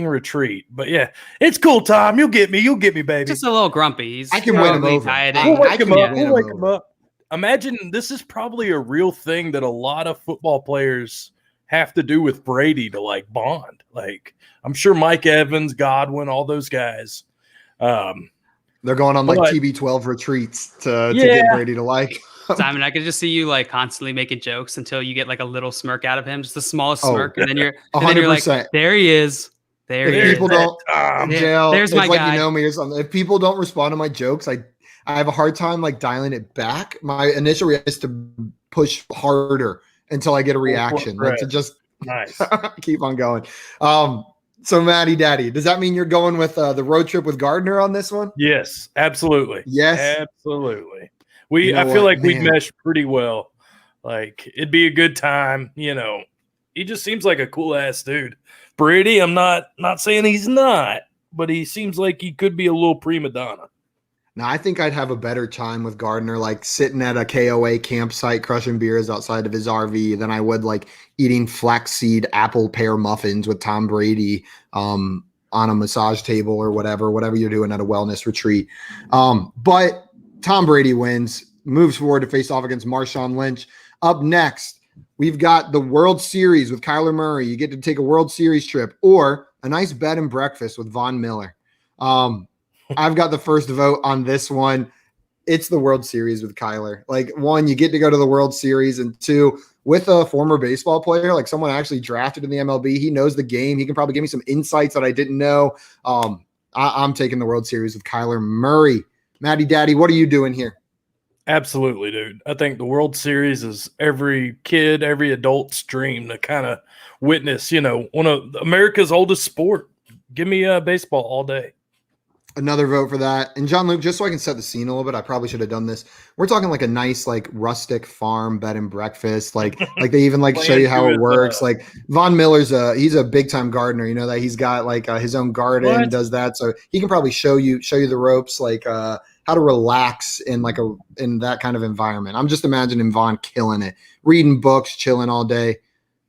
retreat. But yeah, it's cool, Tom. You'll get me, baby. Just a little grumpy. I can win him over. We'll wake him up. Imagine this is probably a real thing that a lot of football players have to do with Brady to like bond. Like I'm sure Mike Evans, Godwin, all those guys. They're going on like TB12 retreats to get Brady to like. Simon, I could just see you like constantly making jokes until you get like a little smirk out of him, just the smallest smirk, and then you're 100%. Like, there he is. If people don't, Jail, there's my like guy. You know me or something. If people don't respond to my jokes, I have a hard time like dialing it back. My initial reaction is to push harder until I get a reaction, like to just keep on going. So Maddie Daddy, does that mean you're going with the road trip with Gardner on this one? Yes, absolutely. Yes, absolutely. I feel like we'd mesh pretty well. Like it'd be a good time. You know, he just seems like a cool ass dude. Brady, I'm not saying he's not, but he seems like he could be a little prima donna. Now, I think I'd have a better time with Gardner, like sitting at a KOA campsite, crushing beers outside of his RV than I would like eating flaxseed apple pear muffins with Tom Brady on a massage table or whatever you're doing at a wellness retreat. But Tom Brady wins, moves forward to face off against Marshawn Lynch. Up next, we've got the World Series with Kyler Murray. You get to take a World Series trip or a nice bed and breakfast with Von Miller. I've got the first vote on this one. it's the World Series with Kyler. Like, one, you get to go to the World Series, and two, with a former baseball player, like someone actually drafted in the MLB, he knows the game. He can probably give me some insights that I didn't know. I'm taking the World Series with Kyler Murray. Matty Daddy, what are you doing here? Absolutely, dude. I think the World Series is every kid, every adult's dream to kind of witness, one of America's oldest sport. Give me baseball all day. Another vote for that. And John Luke, just so I can set the scene a little bit, I probably should have done this. We're talking like a nice, like rustic farm bed and breakfast. Like they even like show you how it works. Like Von Miller's he's a big time gardener. You know that he's got like his own garden, does that. So he can probably show you the ropes, like how to relax in in that kind of environment. I'm just imagining Von killing it, reading books, chilling all day.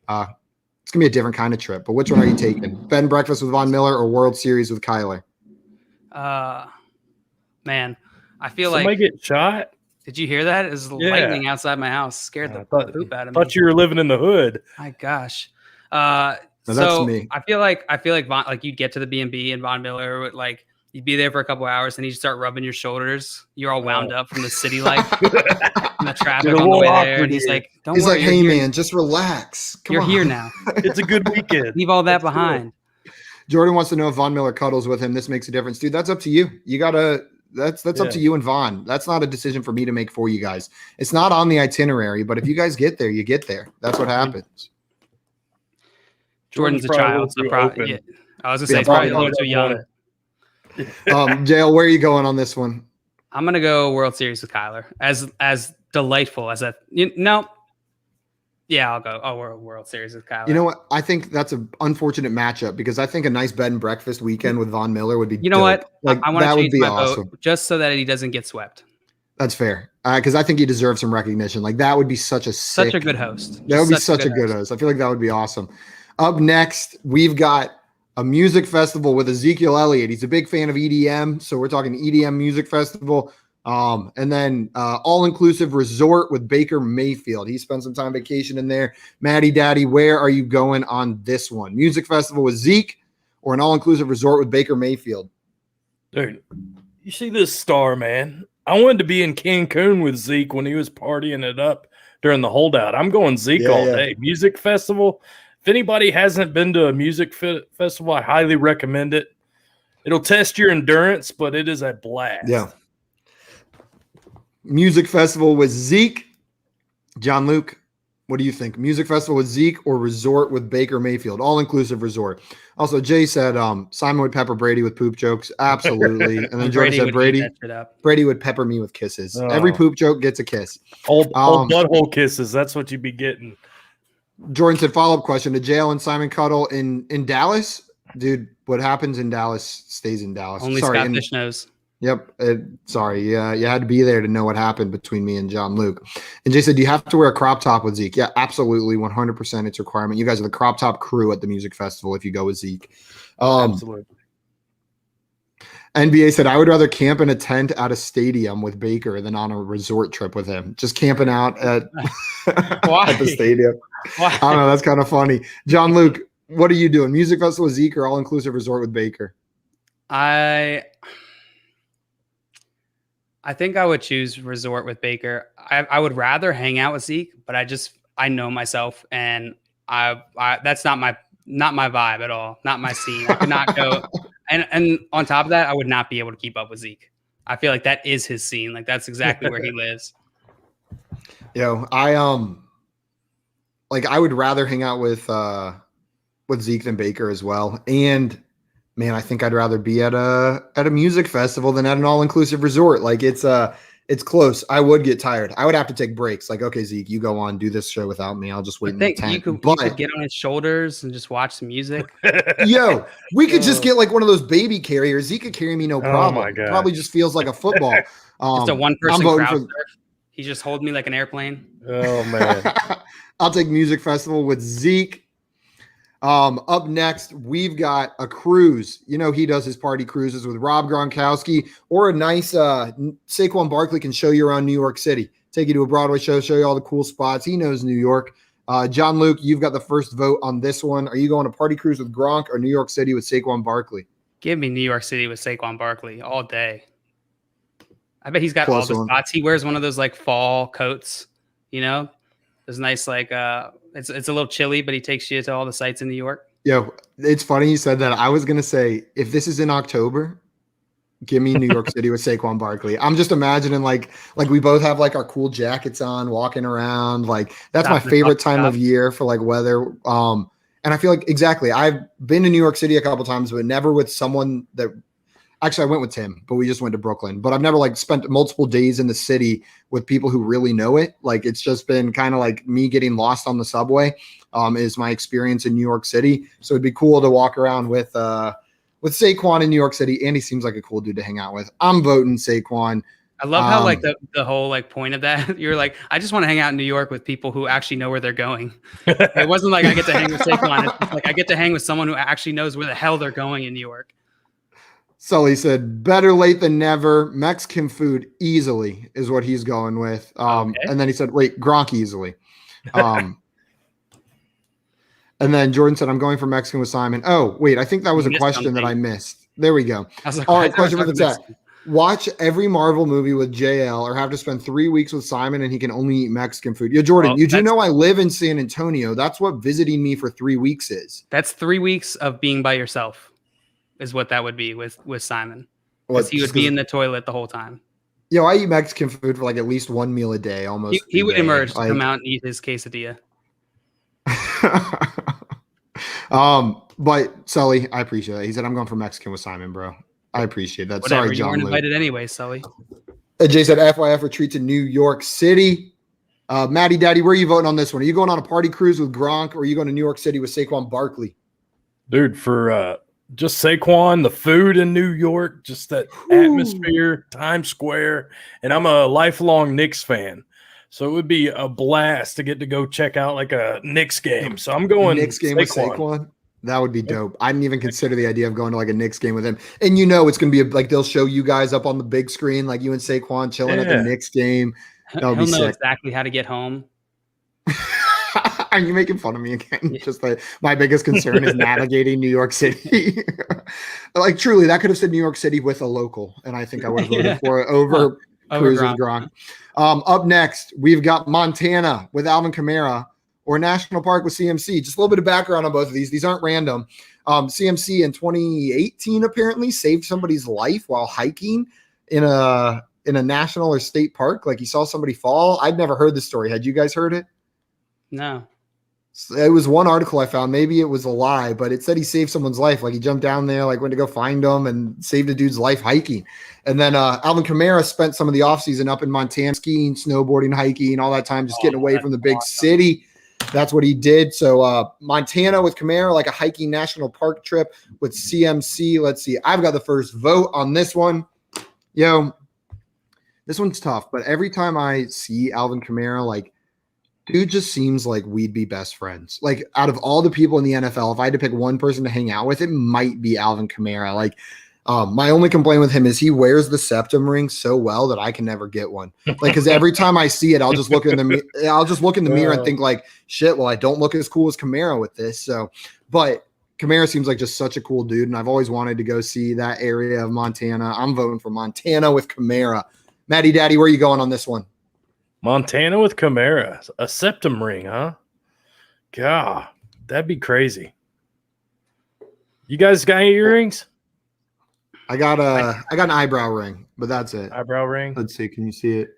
It's gonna be a different kind of trip. But which one are you taking? Bed and breakfast with Von Miller or World Series with Kyler? Man, I feel Somebody like get shot. Did you hear that? It's lightning outside my house. Scared the poop out of me. Thought you were living in the hood. My gosh. No, that's me. I feel like Von, like you'd get to the B&B and Von Miller would like you'd be there for a couple hours and he'd start rubbing your shoulders. You're all wound up from the city life and the traffic on the way there. And he's like, "Don't worry, like, hey man, just relax. You're here now. It's a good weekend. Leave all that behind." Jordan wants to know if Von Miller cuddles with him. This makes a difference, dude. That's up to you. You gotta. That's up to you and Von. That's not a decision for me to make for you guys. It's not on the itinerary, but if you guys get there, you get there. That's what happens. Jordan's a child. So probably, I was gonna say it's probably a little too young. Jail, where are you going on this one? I'm gonna go World Series with Kyler. As delightful as that. Yeah, I'll go. Oh, World Series with Kyler. You know what? I think that's an unfortunate matchup because I think a nice bed and breakfast weekend with Von Miller would be. You know dope. what? Like, I want to change my awesome. vote just so that he doesn't get swept. That's fair because I think he deserves some recognition. Like that would be such a good host. That would be such a good host. I feel like that would be awesome. Up next, we've got a music festival with Ezekiel Elliott. He's a big fan of EDM, so we're talking EDM music festival. And then all-inclusive resort with Baker Mayfield. He spent some time vacation in there. Matty Daddy, where are you going on this one? Music festival with Zeke or an all-inclusive resort with Baker Mayfield? Dude, you see this star, man. I wanted to be in Cancun with Zeke when he was partying it up during the holdout. I'm going Zeke all day. Music festival. If anybody hasn't been to a music festival, I highly recommend it. It'll test your endurance, but it is a blast. Yeah. Music festival with Zeke. John Luke, what do you think? Music festival with Zeke or resort with Baker Mayfield? All-inclusive resort. Also, Jay said Simon would pepper Brady with poop jokes. Absolutely. And then Jordan said Brady would pepper me with kisses. Oh. Every poop joke gets a kiss. Old butthole kisses. That's what you'd be getting. Jordan said follow-up question. To Jail and Simon cuddle in Dallas? Dude, what happens in Dallas stays in Dallas. Only Scott Fish knows. Yep. Yeah, you had to be there to know what happened between me and John Luke. And Jay said, do you have to wear a crop top with Zeke? Yeah, absolutely. 100% it's a requirement. You guys are the crop top crew at the music festival if you go with Zeke. Absolutely. NBA said, I would rather camp in a tent at a stadium with Baker than on a resort trip with him. Just camping out at, at the stadium. Why? I don't know. That's kind of funny. John Luke, what are you doing? Music festival with Zeke or all-inclusive resort with Baker? I think I would choose resort with Baker. I would rather hang out with Zeke, but I know myself, and I that's not my vibe at all. Not my scene. I could not go. And on top of that, I would not be able to keep up with Zeke. I feel like that is his scene. Like that's exactly where he lives. I would rather hang out with Zeke than Baker as well. And man, I think I'd rather be at a music festival than at an all-inclusive resort. Like it's close. I would get tired. I would have to take breaks. Like, okay, Zeke, you go on, do this show without me. I'll just wait in the tent. You could get on his shoulders and just watch some music. We could just get like one of those baby carriers. Zeke could carry me no problem. Oh my God. Probably just feels like a football. Just a one-person crowd. He just holds me like an airplane. Oh man. I'll take music festival with Zeke. Up next, we've got a cruise. He does his party cruises with Rob Gronkowski, or a nice Saquon Barkley can show you around New York City, take you to a Broadway show, show you all the cool spots. He knows New York. John Luke, you've got the first vote on this one. Are you going to party cruise with Gronk or New York City with Saquon Barkley? Give me New York City with Saquon Barkley all day. I bet he's got Close all the one. spots. He wears one of those like fall coats, those nice like it's a little chilly, but he takes you to all the sites in New York. Yo, it's funny you said that. I was gonna say if this is in October, give me New York City with Saquon Barkley. I'm just imagining like we both have like our cool jackets on, walking around. Like that's my favorite time of year for like weather. And I feel like exactly. I've been to New York City a couple times, but never with someone that. Actually, I went with Tim, but we just went to Brooklyn. But I've never like spent multiple days in the city with people who really know it. Like it's just been kind of like me getting lost on the subway. Is my experience in New York City. So it'd be cool to walk around with Saquon in New York City. And he seems like a cool dude to hang out with. I'm voting Saquon. I love how like the whole like point of that. You're like, I just want to hang out in New York with people who actually know where they're going. It wasn't like I get to hang with Saquon. It's just like I get to hang with someone who actually knows where the hell they're going in New York. Sully said, better late than never. Mexican food easily is what he's going with. Okay. And then he said, wait, Gronk easily. And then Jordan said, I'm going for Mexican with Simon. Oh, wait, I think that was a question that I missed. There we go. I was like, all right, question for the chat. Watch every Marvel movie with JL or have to spend 3 weeks with Simon and he can only eat Mexican food. Yeah, Jordan, you do know I live in San Antonio. That's what visiting me for 3 weeks is. That's 3 weeks of being by yourself. Is what that would be with Simon. Because he would be in the toilet the whole time. Yo, I eat Mexican food for like at least one meal a day, almost. He would emerge to come out and eat his quesadilla. But Sully, I appreciate that. He said, I'm going for Mexican with Simon, bro. I appreciate that. Whatever, Sorry, John. You weren't invited anyway, Sully. Jay said, FYF retreat to New York City. Maddie Daddy, where are you voting on this one? Are you going on a party cruise with Gronk or are you going to New York City with Saquon Barkley? Dude, for just Saquon, the food in New York, just that atmosphere, Times Square, and I'm a lifelong Knicks fan, so it would be a blast to get to go check out like a Knicks game. So I'm going Knicks game with Saquon. That would be dope. I didn't even consider the idea of going to like a Knicks game with him. And it's going to be like they'll show you guys up on the big screen, like you and Saquon chilling at the Knicks game. That would be sick. He'll know exactly how to get home. Are you making fun of me again? Just like my biggest concern is navigating New York City. Like truly, that could have said New York City with a local, and I think I would have voted for it over cruising Gronk. Up next, we've got Montana with Alvin Kamara or National Park with CMC. Just a little bit of background on both of these. These aren't random. CMC in 2018 apparently saved somebody's life while hiking in a national or state park. Like he saw somebody fall. I'd never heard this story. Had you guys heard it? No. It was one article I found. Maybe it was a lie, but it said he saved someone's life. Like he jumped down there, like went to go find him and saved a dude's life hiking. And then Alvin Kamara spent some of the offseason up in Montana skiing, snowboarding, hiking, all that time, just getting away from the big city. That's what he did. So Montana with Kamara, like a hiking national park trip with CMC. Let's see. I've got the first vote on this one. Yo, this one's tough, but every time I see Alvin Kamara, like, dude just seems like we'd be best friends. Like out of all the people in the NFL, if I had to pick one person to hang out with, it might be Alvin Kamara. Like my only complaint with him is he wears the septum ring so well that I can never get one. Like, because every time I see it, I'll just look in the mirror and think like, shit, well, I don't look as cool as Kamara with this. So, but Kamara seems like just such a cool dude. And I've always wanted to go see that area of Montana. I'm voting for Montana with Kamara. Maddie Daddy, where are you going on this one? Montana with Kamara, a septum ring, huh? God, that'd be crazy. You guys got any earrings? I got an eyebrow ring, but that's it. Eyebrow ring. Let's see. Can you see it?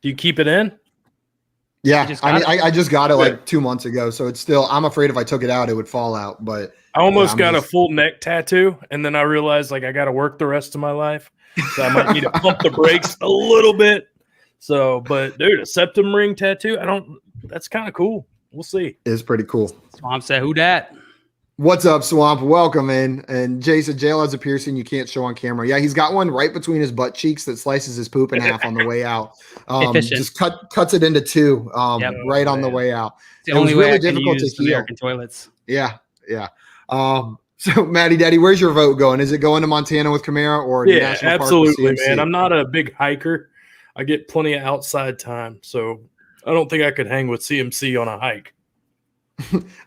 Do you keep it in? Yeah, I just got it like 2 months ago, so it's still. I'm afraid if I took it out, it would fall out. But I almost got a full neck tattoo, and then I realized like I got to work the rest of my life, so I might need to pump the brakes a little bit. So, but dude, a septum ring tattoo, that's kind of cool. We'll see. It's pretty cool. Swamp said, who dat? What's up, Swamp? Welcome in. And Jay said, JL has a piercing you can't show on camera. Yeah, he's got one right between his butt cheeks that slices his poop in half on the way out. Just cuts it into two right on the way out. It's the only way really I can difficult use to heal. American toilets. Yeah. So, Maddie Daddy, where's your vote going? Is it going to Montana with Kamara or National absolutely, Park with CMC? Man. I'm not a big hiker. I get plenty of outside time, so I don't think I could hang with CMC on a hike.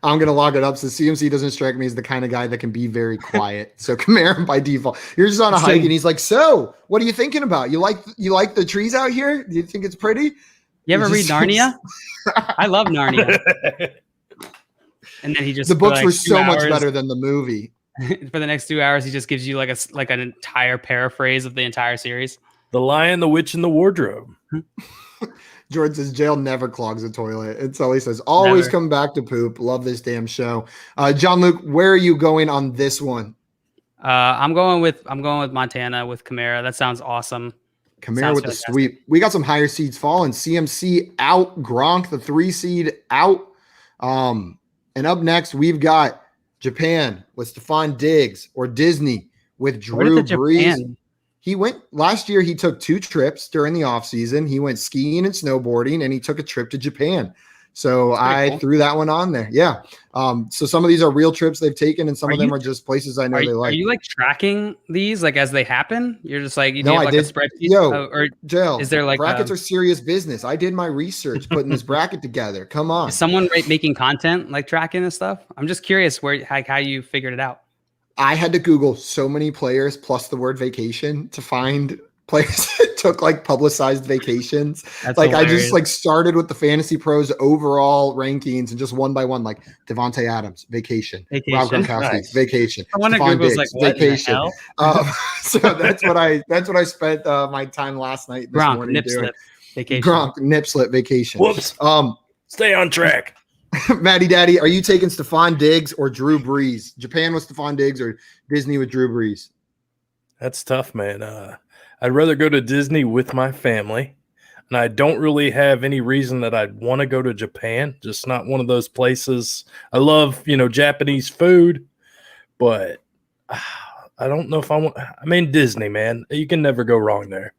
I'm gonna log it up. So CMC doesn't strike me as the kind of guy that can be very quiet. So Kamara by default. You're just on a hike, and he's like, "So, what are you thinking about? You like the trees out here? Do you think it's pretty?" You ever read just- Narnia? I love Narnia. And then he just The books for were like 2 so much hours- better than the movie. For the next 2 hours, he just gives you like an entire paraphrase of the entire series. The Lion, the Witch, and the Wardrobe. Jordan says jail never clogs a toilet. And Sully says always Never. come back to poop. Love this damn show. John Luke, where are you going on this one? I'm going with Montana with Kamara. That sounds awesome. Kamara Sounds with the fantastic. sweep. We got some higher seeds falling. CMC out. Gronk, the 3 seed, out. And up next, we've got Japan with Stephon Diggs or Disney with Where Drew did the Brees. Japan? He went last year. He took 2 trips during the offseason. He went skiing and snowboarding, and he took a trip to Japan. So That's pretty I cool. threw that one on there. Yeah. So some of these are real trips they've taken, and some Are of them you- are just places I know Are they you, like. are you like tracking these like as they happen? You're just like you No, have I like did- a spreadsheet. Yo, or Jill, is there like brackets a- are serious business. I did my research putting this bracket together. Come on. is someone making content like tracking this stuff? I'm just curious how you figured it out. I had to Google so many players plus the word vacation to find players that took like publicized vacations. That's Like I just hilarious. like started with the Fantasy Pros overall rankings and just one by one, like Devontae Adams, vacation. Rob Vacation. Gronkowski, Nice. vacation. I wonder Stephon Google's Diggs, like what vacation. in the hell? So that's what I spent my time last night. This Gronk, morning nip doing. slip, vacation. Gronk, nip slip, vacation. Whoops. Stay on track. Maddie Daddy, are you taking Stephon Diggs or Drew Brees? Japan with Stephon Diggs or Disney with Drew Brees? That's tough, man. I'd rather go to Disney with my family. And I don't really have any reason that I'd want to go to Japan. Just not one of those places. I love, Japanese food, but I don't know if I want. I mean, Disney, man. You can never go wrong there.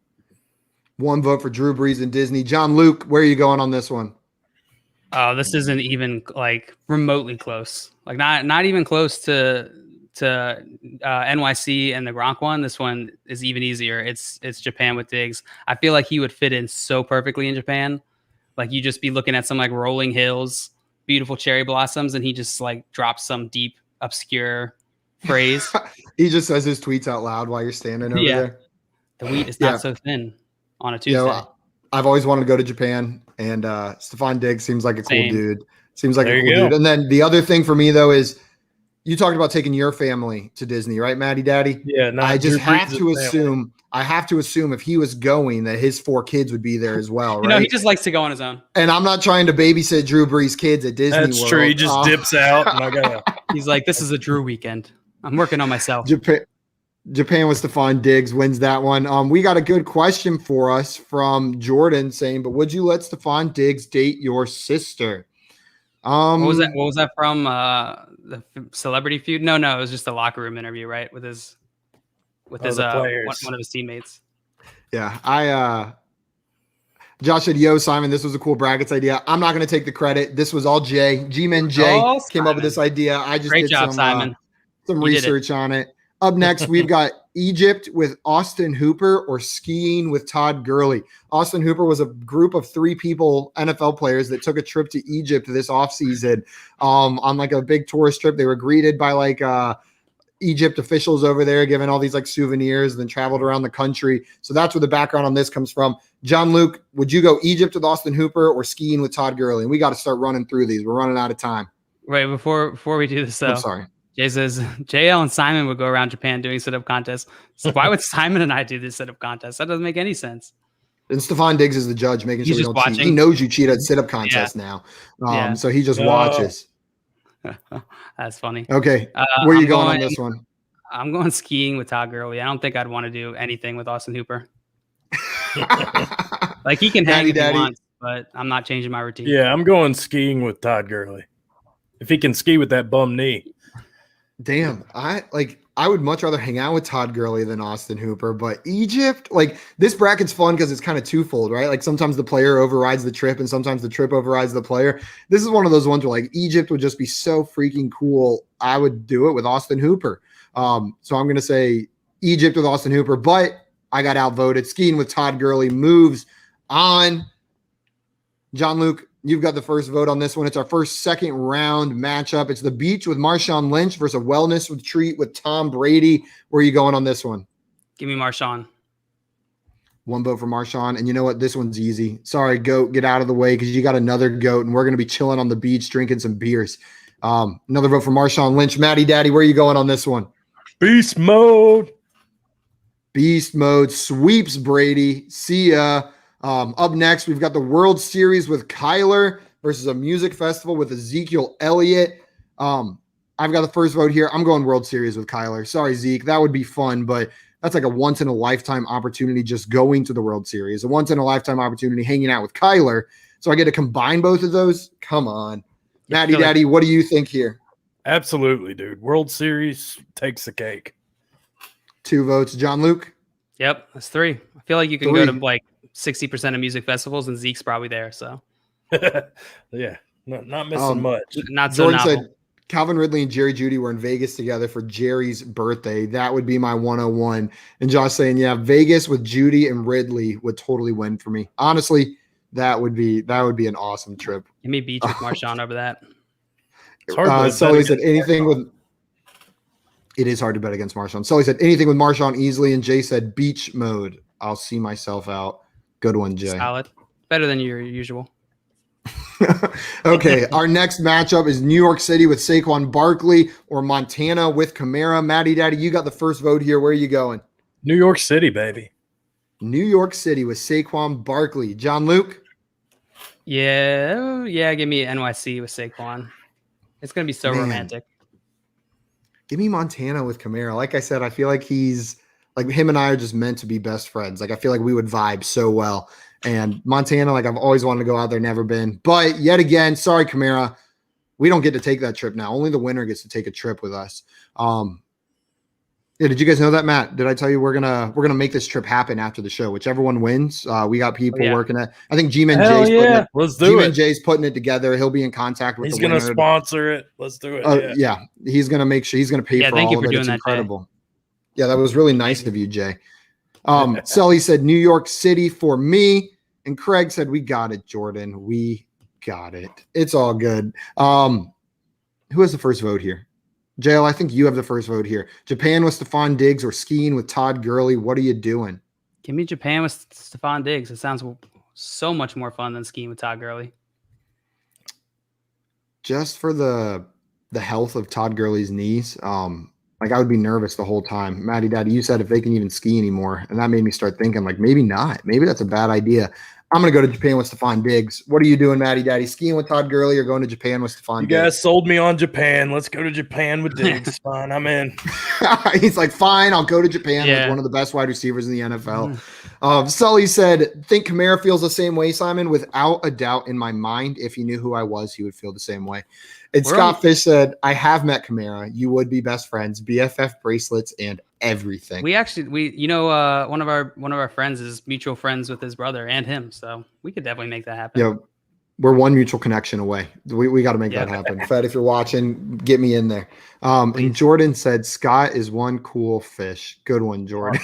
One vote for Drew Brees and Disney. John Luke, where are you going on this one? Oh, this isn't even like remotely close. Like not even close to NYC and the Gronk one. This one is even easier. It's Japan with Diggs. I feel like he would fit in so perfectly in Japan. Like you just be looking at some like rolling hills, beautiful cherry blossoms, and he just like drops some deep obscure phrase. He just says his tweets out loud while you're standing over Yeah. there. The wheat is Yeah. not so thin on a Tuesday. I've always wanted to go to Japan, and Stephon Diggs seems like a cool Same. dude. Seems like There a you cool go. dude. And then the other thing for me though is you talked about taking your family to Disney, right, Maddie Daddy? Yeah, not I just Drew have Brees' to family. assume. I have to assume if he was going that his 4 kids would be there as well, right? He just likes to go on his own. And I'm not trying to babysit Drew Brees' kids at Disney That's World. true. He just dips out, and I gotta. He's like, this is a Drew weekend. I'm working on myself. Japan with Stephon Diggs wins that one. We got a good question for us from Jordan saying, but would you let Stephon Diggs date your sister? What was that? What was that from? The Celebrity Feud? No, it was just a locker room interview, right? With his the players. one of his teammates. Yeah, Josh said, yo, Simon, this was a cool brackets idea. I'm not going to take the credit. This was all Jay. G-Man Jay Oh, came up Simon. with this idea. I just Great did job, some, Simon. some You did it. research on it. Up next, we've got Egypt with Austin Hooper or skiing with Todd Gurley. Austin Hooper was a group of 3 people, NFL players, that took a trip to Egypt this offseason on like a big tourist trip. They were greeted by like Egypt officials over there, giving all these like souvenirs, and then traveled around the country. So that's where the background on this comes from. John Luke, would you go Egypt with Austin Hooper or skiing with Todd Gurley? And we got to start running through these. We're running out of time. Wait, before we do this, though, I'm sorry. Jay says JL and Simon would go around Japan doing sit-up contests. So why would Simon and I do this sit-up contest? That doesn't make any sense. And Stephon Diggs is the judge, making He's sure we just don't cheat. He watching. knows you cheat at sit-up contests now. Yeah. So he just No. watches. That's funny. Okay. Where are you I'm going on this one? I'm going skiing with Todd Gurley. I don't think I'd want to do anything with Austin Hooper. Like he can hang Daddy, if he daddy. wants, but I'm not changing my routine. Yeah, I'm going skiing with Todd Gurley. If he can ski with that bum knee. Damn, I would much rather hang out with Todd Gurley than Austin Hooper, but Egypt, like this bracket's fun because it's kind of twofold, right? Like sometimes the player overrides the trip and sometimes the trip overrides the player. This is one of those ones where like Egypt would just be so freaking cool. I would do it with Austin Hooper. So I'm going to say Egypt with Austin Hooper, but I got outvoted. Skiing with Todd Gurley moves on. John Luke, You've got the first vote on this one. It's our first second round matchup. It's the beach with Marshawn Lynch versus a wellness retreat with Tom Brady. Where are you going on this one? Give me Marshawn. One vote for Marshawn. And you know what? This one's easy. Sorry, GOAT, get out of the way because you got another GOAT, and we're going to be chilling on the beach drinking some beers. Another vote for Marshawn Lynch. Matty Daddy, where are you going on this one? Beast mode. Beast mode sweeps Brady. See ya. Up next, we've got the World Series with Kyler versus a music festival with Ezekiel Elliott. I've got the first vote here. I'm going World Series with Kyler. Sorry, Zeke. That would be fun, but that's like a once-in-a-lifetime opportunity just going to the World Series, a once-in-a-lifetime opportunity hanging out with Kyler. So I get to combine both of those? Come on. Matty Daddy, what do you think here? Absolutely, dude. World Series takes the cake. 2 votes. John Luke? Yep, that's 3. I feel like you can go to like 60% of music festivals, and Zeke's probably there. So yeah, not missing much. Not so Jordan novel. said Calvin Ridley and Jerry Jeudy were in Vegas together for Jerry's birthday. That would be my 101. And Josh saying, yeah, Vegas with Jeudy and Ridley would totally win for me. Honestly, that would be an awesome trip. Give me beach with Marshawn over that. It's hard to Sully bet said against anything Marshawn. with. It is hard to bet against Marshawn. Sully said anything with Marshawn easily, and Jay said beach mode. I'll see myself out. Good one, Jay. Solid. Better than your usual. Okay, our next matchup is New York City with Saquon Barkley or Montana with Kamara. Matty Daddy, you got the first vote here. Where are you going? New York City, baby. New York City with Saquon Barkley. John Luke? Yeah, give me NYC with Saquon. It's going to be so romantic. Give me Montana with Kamara. Like I said, I feel like he's like him and I are just meant to be best friends. Like I feel like we would vibe so well. And Montana, like I've always wanted to go out there, never been. But yet again, sorry, Kamara, we don't get to take that trip now. Only the winner gets to take a trip with us. Yeah, did you guys know that, Matt? Did I tell you we're gonna make this trip happen after the show? Whichever one wins, we got people working it. I think G-Man Hell Jay's yeah. Let's do G-Man it. Jay's putting it together. He'll be in contact with He's the gonna winner. sponsor it. Let's do it. Yeah, he's gonna make sure he's gonna pay for thank all you of for it. doing It's that, incredible. Yeah, that was really nice of you, Jay. Sully said New York City for me, and Craig said we got it, Jordan. We got it. It's all good. Who has the first vote here? JL, I think you have the first vote here. Japan with Stephon Diggs or skiing with Todd Gurley. What are you doing? Give me Japan with Stephon Diggs. It sounds so much more fun than skiing with Todd Gurley. Just for the health of Todd Gurley's knees, like I would be nervous the whole time. Matty Daddy, you said if they can even ski anymore, and that made me start thinking like maybe not. Maybe that's a bad idea. I'm gonna go to Japan with Stephon Diggs. What are you doing, Matty Daddy? Skiing with Todd Gurley or going to Japan with Stephon You Diggs? guys sold me on Japan. Let's go to Japan with Diggs. Fine, I'm in. He's like, fine, I'll go to Japan with one of the best wide receivers in the NFL. Sully said, think Kamara feels the same way, Simon. Without a doubt in my mind, if he knew who I was, he would feel the same way. And Scott Fish said, I have met Kamara. You would be best friends, BFF bracelets, and everything. We one of our friends is mutual friends with his brother and him, so we could definitely make that happen. Yeah, we're one mutual connection away. We got to make that happen. Fed, if you're watching, get me in there. And Jordan said, Scott is one cool fish. Good one, Jordan.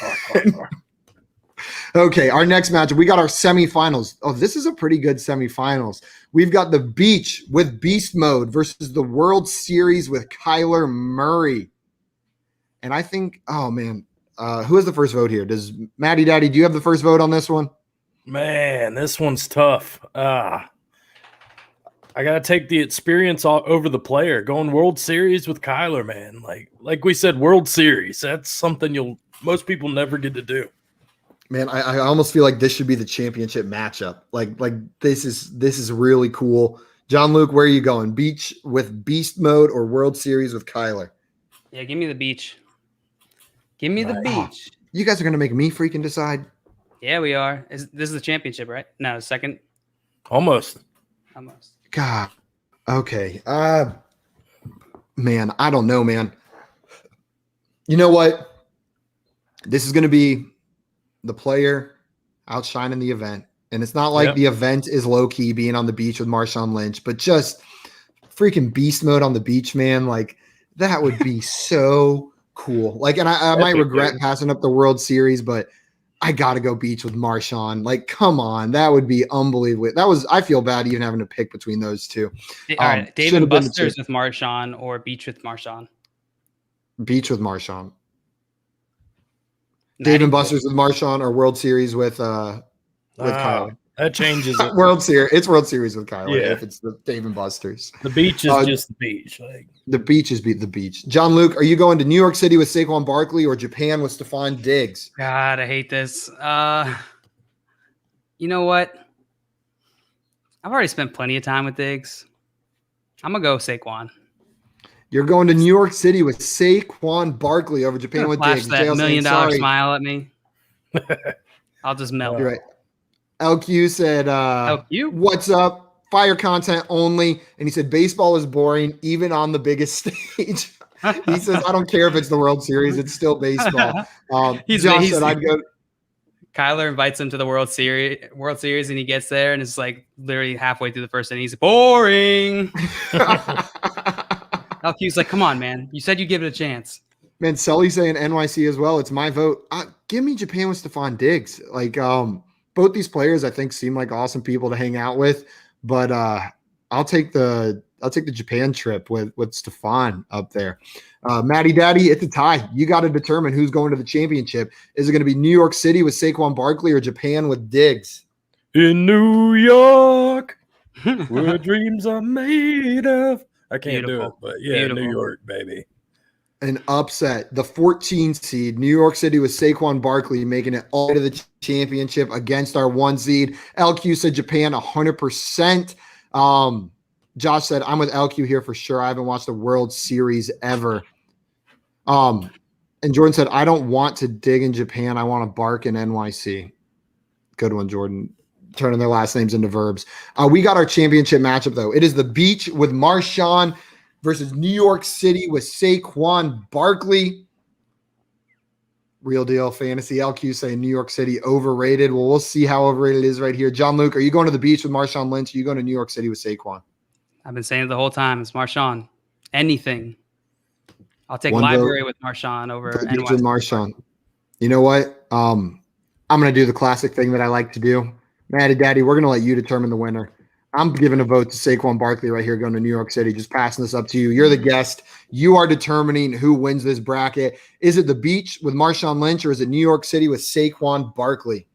Okay, our next matchup, we got our semifinals. Oh, this is a pretty good semifinals. We've got the beach with beast mode versus the World Series with Kyler Murray. And I think, oh man, who has the first vote here? Does Matty Daddy, do you have the first vote on this one? Man, this one's tough. I gotta take the experience all over the player. Going World Series with Kyler, man. Like we said, World Series. That's something most people never get to do. Man, I almost feel like this should be the championship matchup. Like this is really cool. John Luke, where are you going? Beach with beast mode or World Series with Kyler? Yeah, give me the beach. Give me the beach. You guys are gonna make me freaking decide. Yeah, we are. This is the championship, right? No, second. Almost. God. Okay. Man, I don't know, man. You know what? This is gonna be the player outshining the event. And it's not like the event is low-key being on the beach with Marshawn Lynch, but just freaking beast mode on the beach, man. Like, that would be so cool. Like, and I might regret passing up the World Series, but I gotta go beach with Marshawn. Like, come on, that would be unbelievable. I feel bad even having to pick between those two. All right, Dave should've and been the Buster's with Marshawn or Beach with Marshawn. Beach with Marshawn. Dave Maddie, and Buster's with Marshawn or World Series with Kyler. That changes it. World Series. It's World Series with Kyler Yeah. if it's the Dave and Buster's. The beach is just the beach. Like The beach is the beach. John Luke, are you going to New York City with Saquon Barkley or Japan with Stephon Diggs? God, I hate this. You know what? I've already spent plenty of time with Diggs. I'm gonna go Saquon. You're going to New York City with Saquon Barkley over Japan with Flash Diggs. that JL $1 million saying, sorry. smile at me. I'll just melt. You're right. LQ said, LQ? what's up? Fire content only. And he said, baseball is boring, even on the biggest stage. He says, I don't care if it's the World Series. It's still baseball. Josh said, I'd go. Kyler invites him to the World Series, and he gets there, and it's like literally halfway through the first inning. He's boring. LQ's like, come on, man. You said you'd give it a chance. Man, Sully saying NYC as well. It's my vote. Give me Japan with Stephon Diggs. Like, both these players I think seem like awesome people to hang out with, but I'll take the Japan trip with Stephon up there. Matty Daddy, it's a tie. You got to determine who's going to the championship. Is it going to be New York City with Saquon Barkley or Japan with Diggs? in New York, where dreams are made of. I can't do it, but yeah, Beautiful. New York, baby. An upset. The 14 seed, New York City with Saquon Barkley making it all to the championship against our 1 seed. LQ said Japan 100%. Josh said, I'm with LQ here for sure. I haven't watched the World Series ever. And Jordan said, I don't want to dig in Japan. I want to bark in NYC. Good one, Jordan. Turning their last names into verbs. We got our championship matchup, though. It is the beach with Marshawn versus New York City with Saquon Barkley. Real deal fantasy. LQ saying New York City overrated. Well, we'll see how overrated it is right here. John Luke, are you going to the beach with Marshawn Lynch? Are you going to New York City with Saquon? I've been saying it the whole time. It's Marshawn. Anything. I'll take One library vote. with Marshawn over Beach NYC. with Marshawn. You know what? I'm going to do the classic thing that I like to do. Matty Daddy, we're going to let you determine the winner. I'm giving a vote to Saquon Barkley right here going to New York City. Just passing this up to you. You're the guest. You are determining who wins this bracket. Is it the beach with Marshawn Lynch or is it New York City with Saquon Barkley?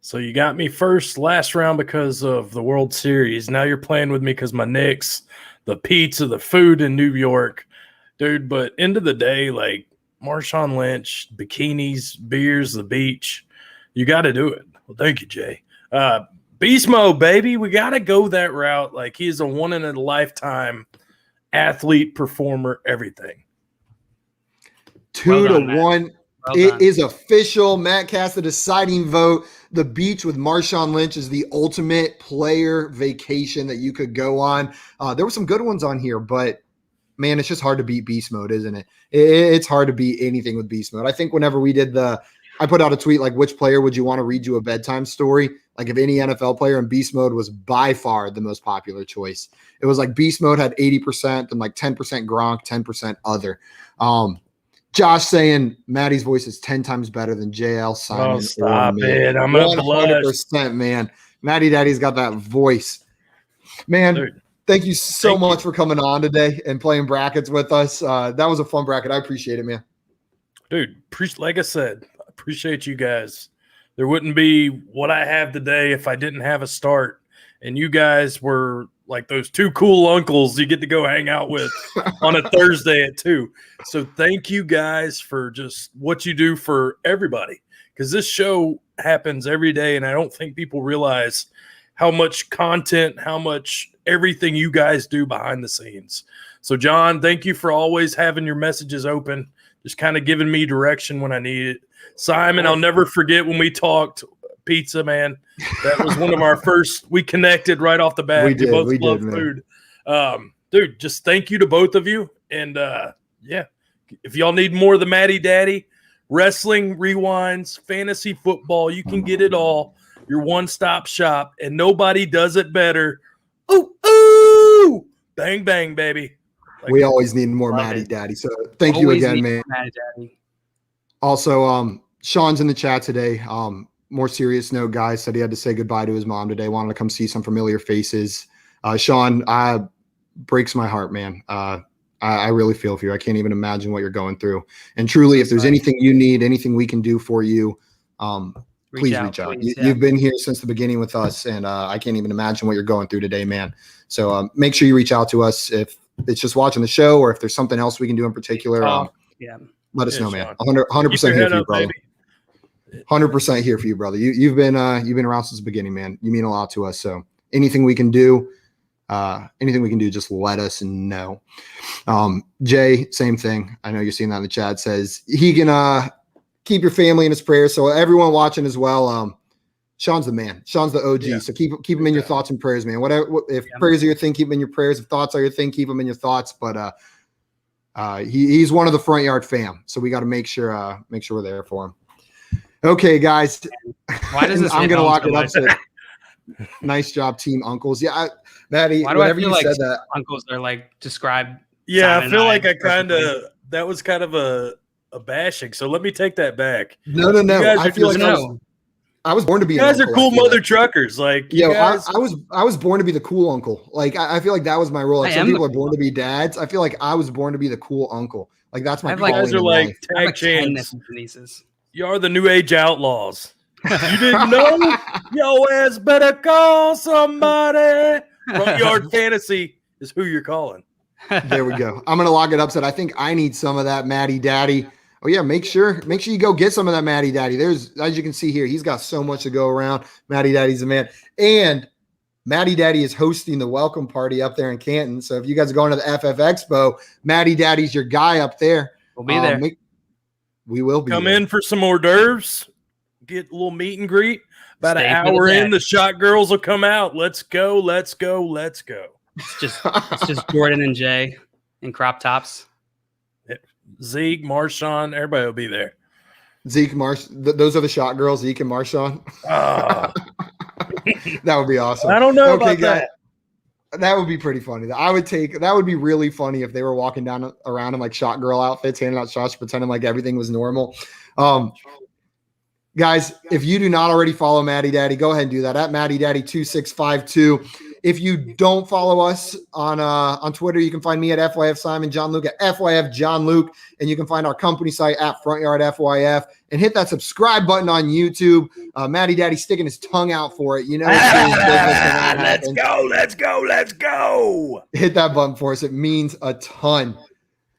So you got me first last round because of the World Series. Now you're playing with me because my Knicks, the pizza, the food in New York. Dude, but end of the day, like Marshawn Lynch, bikinis, beers, the beach, you got to do it. Well, thank you, Jay. Beast mode, baby. We got to go that route. Like he is a one-in-a-lifetime athlete, performer, everything. 2-1. It is official. Matt cast the deciding vote. The beach with Marshawn Lynch is the ultimate player vacation that you could go on. There were some good ones on here, but man, it's just hard to beat beast mode, isn't it? It's hard to beat anything with beast mode. I think whenever we did I put out a tweet like, which player would you want to read you a bedtime story? Like if any NFL player in beast mode was by far the most popular choice. It was like beast mode had 80% and like 10% Gronk, 10% other. Josh saying Maddie's voice is 10 times better than JL Simon. Oh, stop it. I'm 100%, man. Maddie Daddy's got that voice. Man, Dude, thank you so much for coming on today and playing brackets with us. That was a fun bracket. I appreciate it, man. Dude, like I said, I appreciate you guys. There wouldn't be what I have today if I didn't have a start. And you guys were like those two cool uncles you get to go hang out with on a Thursday at 2. So thank you guys for just what you do for everybody. Because this show happens every day, and I don't think people realize how much content, how much everything you guys do behind the scenes. So, John, thank you for always having your messages open, just kind of giving me direction when I need it. Simon, I'll never forget when we talked pizza, man. That was one of our first. We connected right off the bat. We both love food. Dude, just thank you to both of you. And, yeah, if y'all need more of the Matty Daddy, wrestling, rewinds, fantasy football, you can get it all. Your one-stop shop, and nobody does it better. Ooh, bang, bang, baby. Like, we always need more Matty Daddy. So thank you again, man. Matty Daddy. Also, Sean's in the chat today. More serious note, guys, said he had to say goodbye to his mom today. Wanted to come see some familiar faces. Sean, breaks my heart, man. I really feel for you. I can't even imagine what you're going through. And truly, if there's anything you need, anything we can do for you, please reach out. You've been here since the beginning with us, and I can't even imagine what you're going through today, man. So make sure you reach out to us if it's just watching the show or if there's something else we can do in particular. Let us know, man. 100% here for you, brother. 100% here for you, brother. You've been around since the beginning, man. You mean a lot to us. So anything we can do, just let us know. Jay, same thing. I know you're seeing that in the chat. Says he can keep your family in his prayers. So everyone watching as well. Sean's the man. Sean's the OG. Yeah. So keep him in your thoughts and prayers, man. Whatever. If prayers are your thing, keep him in your prayers. If thoughts are your thing, keep him in your thoughts. But he's one of the front yard fam. So we got to make sure we're there for him. Okay, guys. Why does this? I'm gonna lock it up. So, nice job, team uncles. Yeah, Maddie. Why do I feel like that, uncles are like described? Yeah, I feel like that was kind of a bashing. So let me take that back. No. I feel like I was born to be. You guys are cool mother truckers. Like, I was born to be the cool uncle. Like, I feel like that was my role. Like, some people are born to be dads. I feel like I was born to be the cool uncle. Like, that's my. You guys are like tag champs. You are the new age outlaws. You didn't know? Yo ass better call somebody. Front Yard Fantasy is who you're calling. There we go. I'm gonna log it up. Said I think I need some of that Maddie Daddy. Oh yeah, make sure you go get some of that Maddie Daddy. There's, as you can see here, he's got so much to go around. Maddie Daddy's the man. And Maddie Daddy is hosting the welcome party up there in Canton. So if you guys are going to the FF Expo, Maddie Daddy's your guy up there. We'll be there. We will be. Come in for some hors d'oeuvres. Get a little meet and greet. About an hour in, the shot girls will come out. Let's go. It's just Jordan and Jay in crop tops. Zeke, Marshawn, everybody will be there. Zeke, those are the shot girls, Zeke and Marshawn. That would be awesome. I don't know about that. That would be pretty funny. That would be really funny if they were walking down around in like shot girl outfits, handing out shots, pretending like everything was normal. Guys, if you do not already follow Maddie Daddy, go ahead and do that at Maddie Daddy 2652. If you don't follow us on Twitter, you can find me at FYF Simon John Luke at FYF John Luke, and you can find our company site at Front Yard FYF, and hit that subscribe button on YouTube. Maddie Daddy sticking his tongue out for it. You know, let's go. Hit that button for us. It means a ton.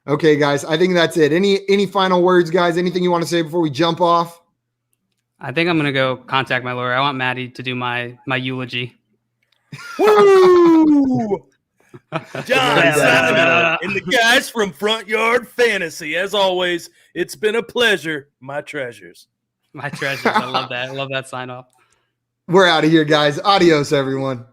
Okay, guys, I think that's it. Any final words, guys? Anything you want to say before we jump off? I think I'm gonna go contact my lawyer. I want Maddie to do my eulogy. Woo! John Simon and the guys from Front Yard Fantasy. As always, it's been a pleasure. My treasures. My treasures. I love that. I love that sign off. We're out of here, guys. Adios, everyone.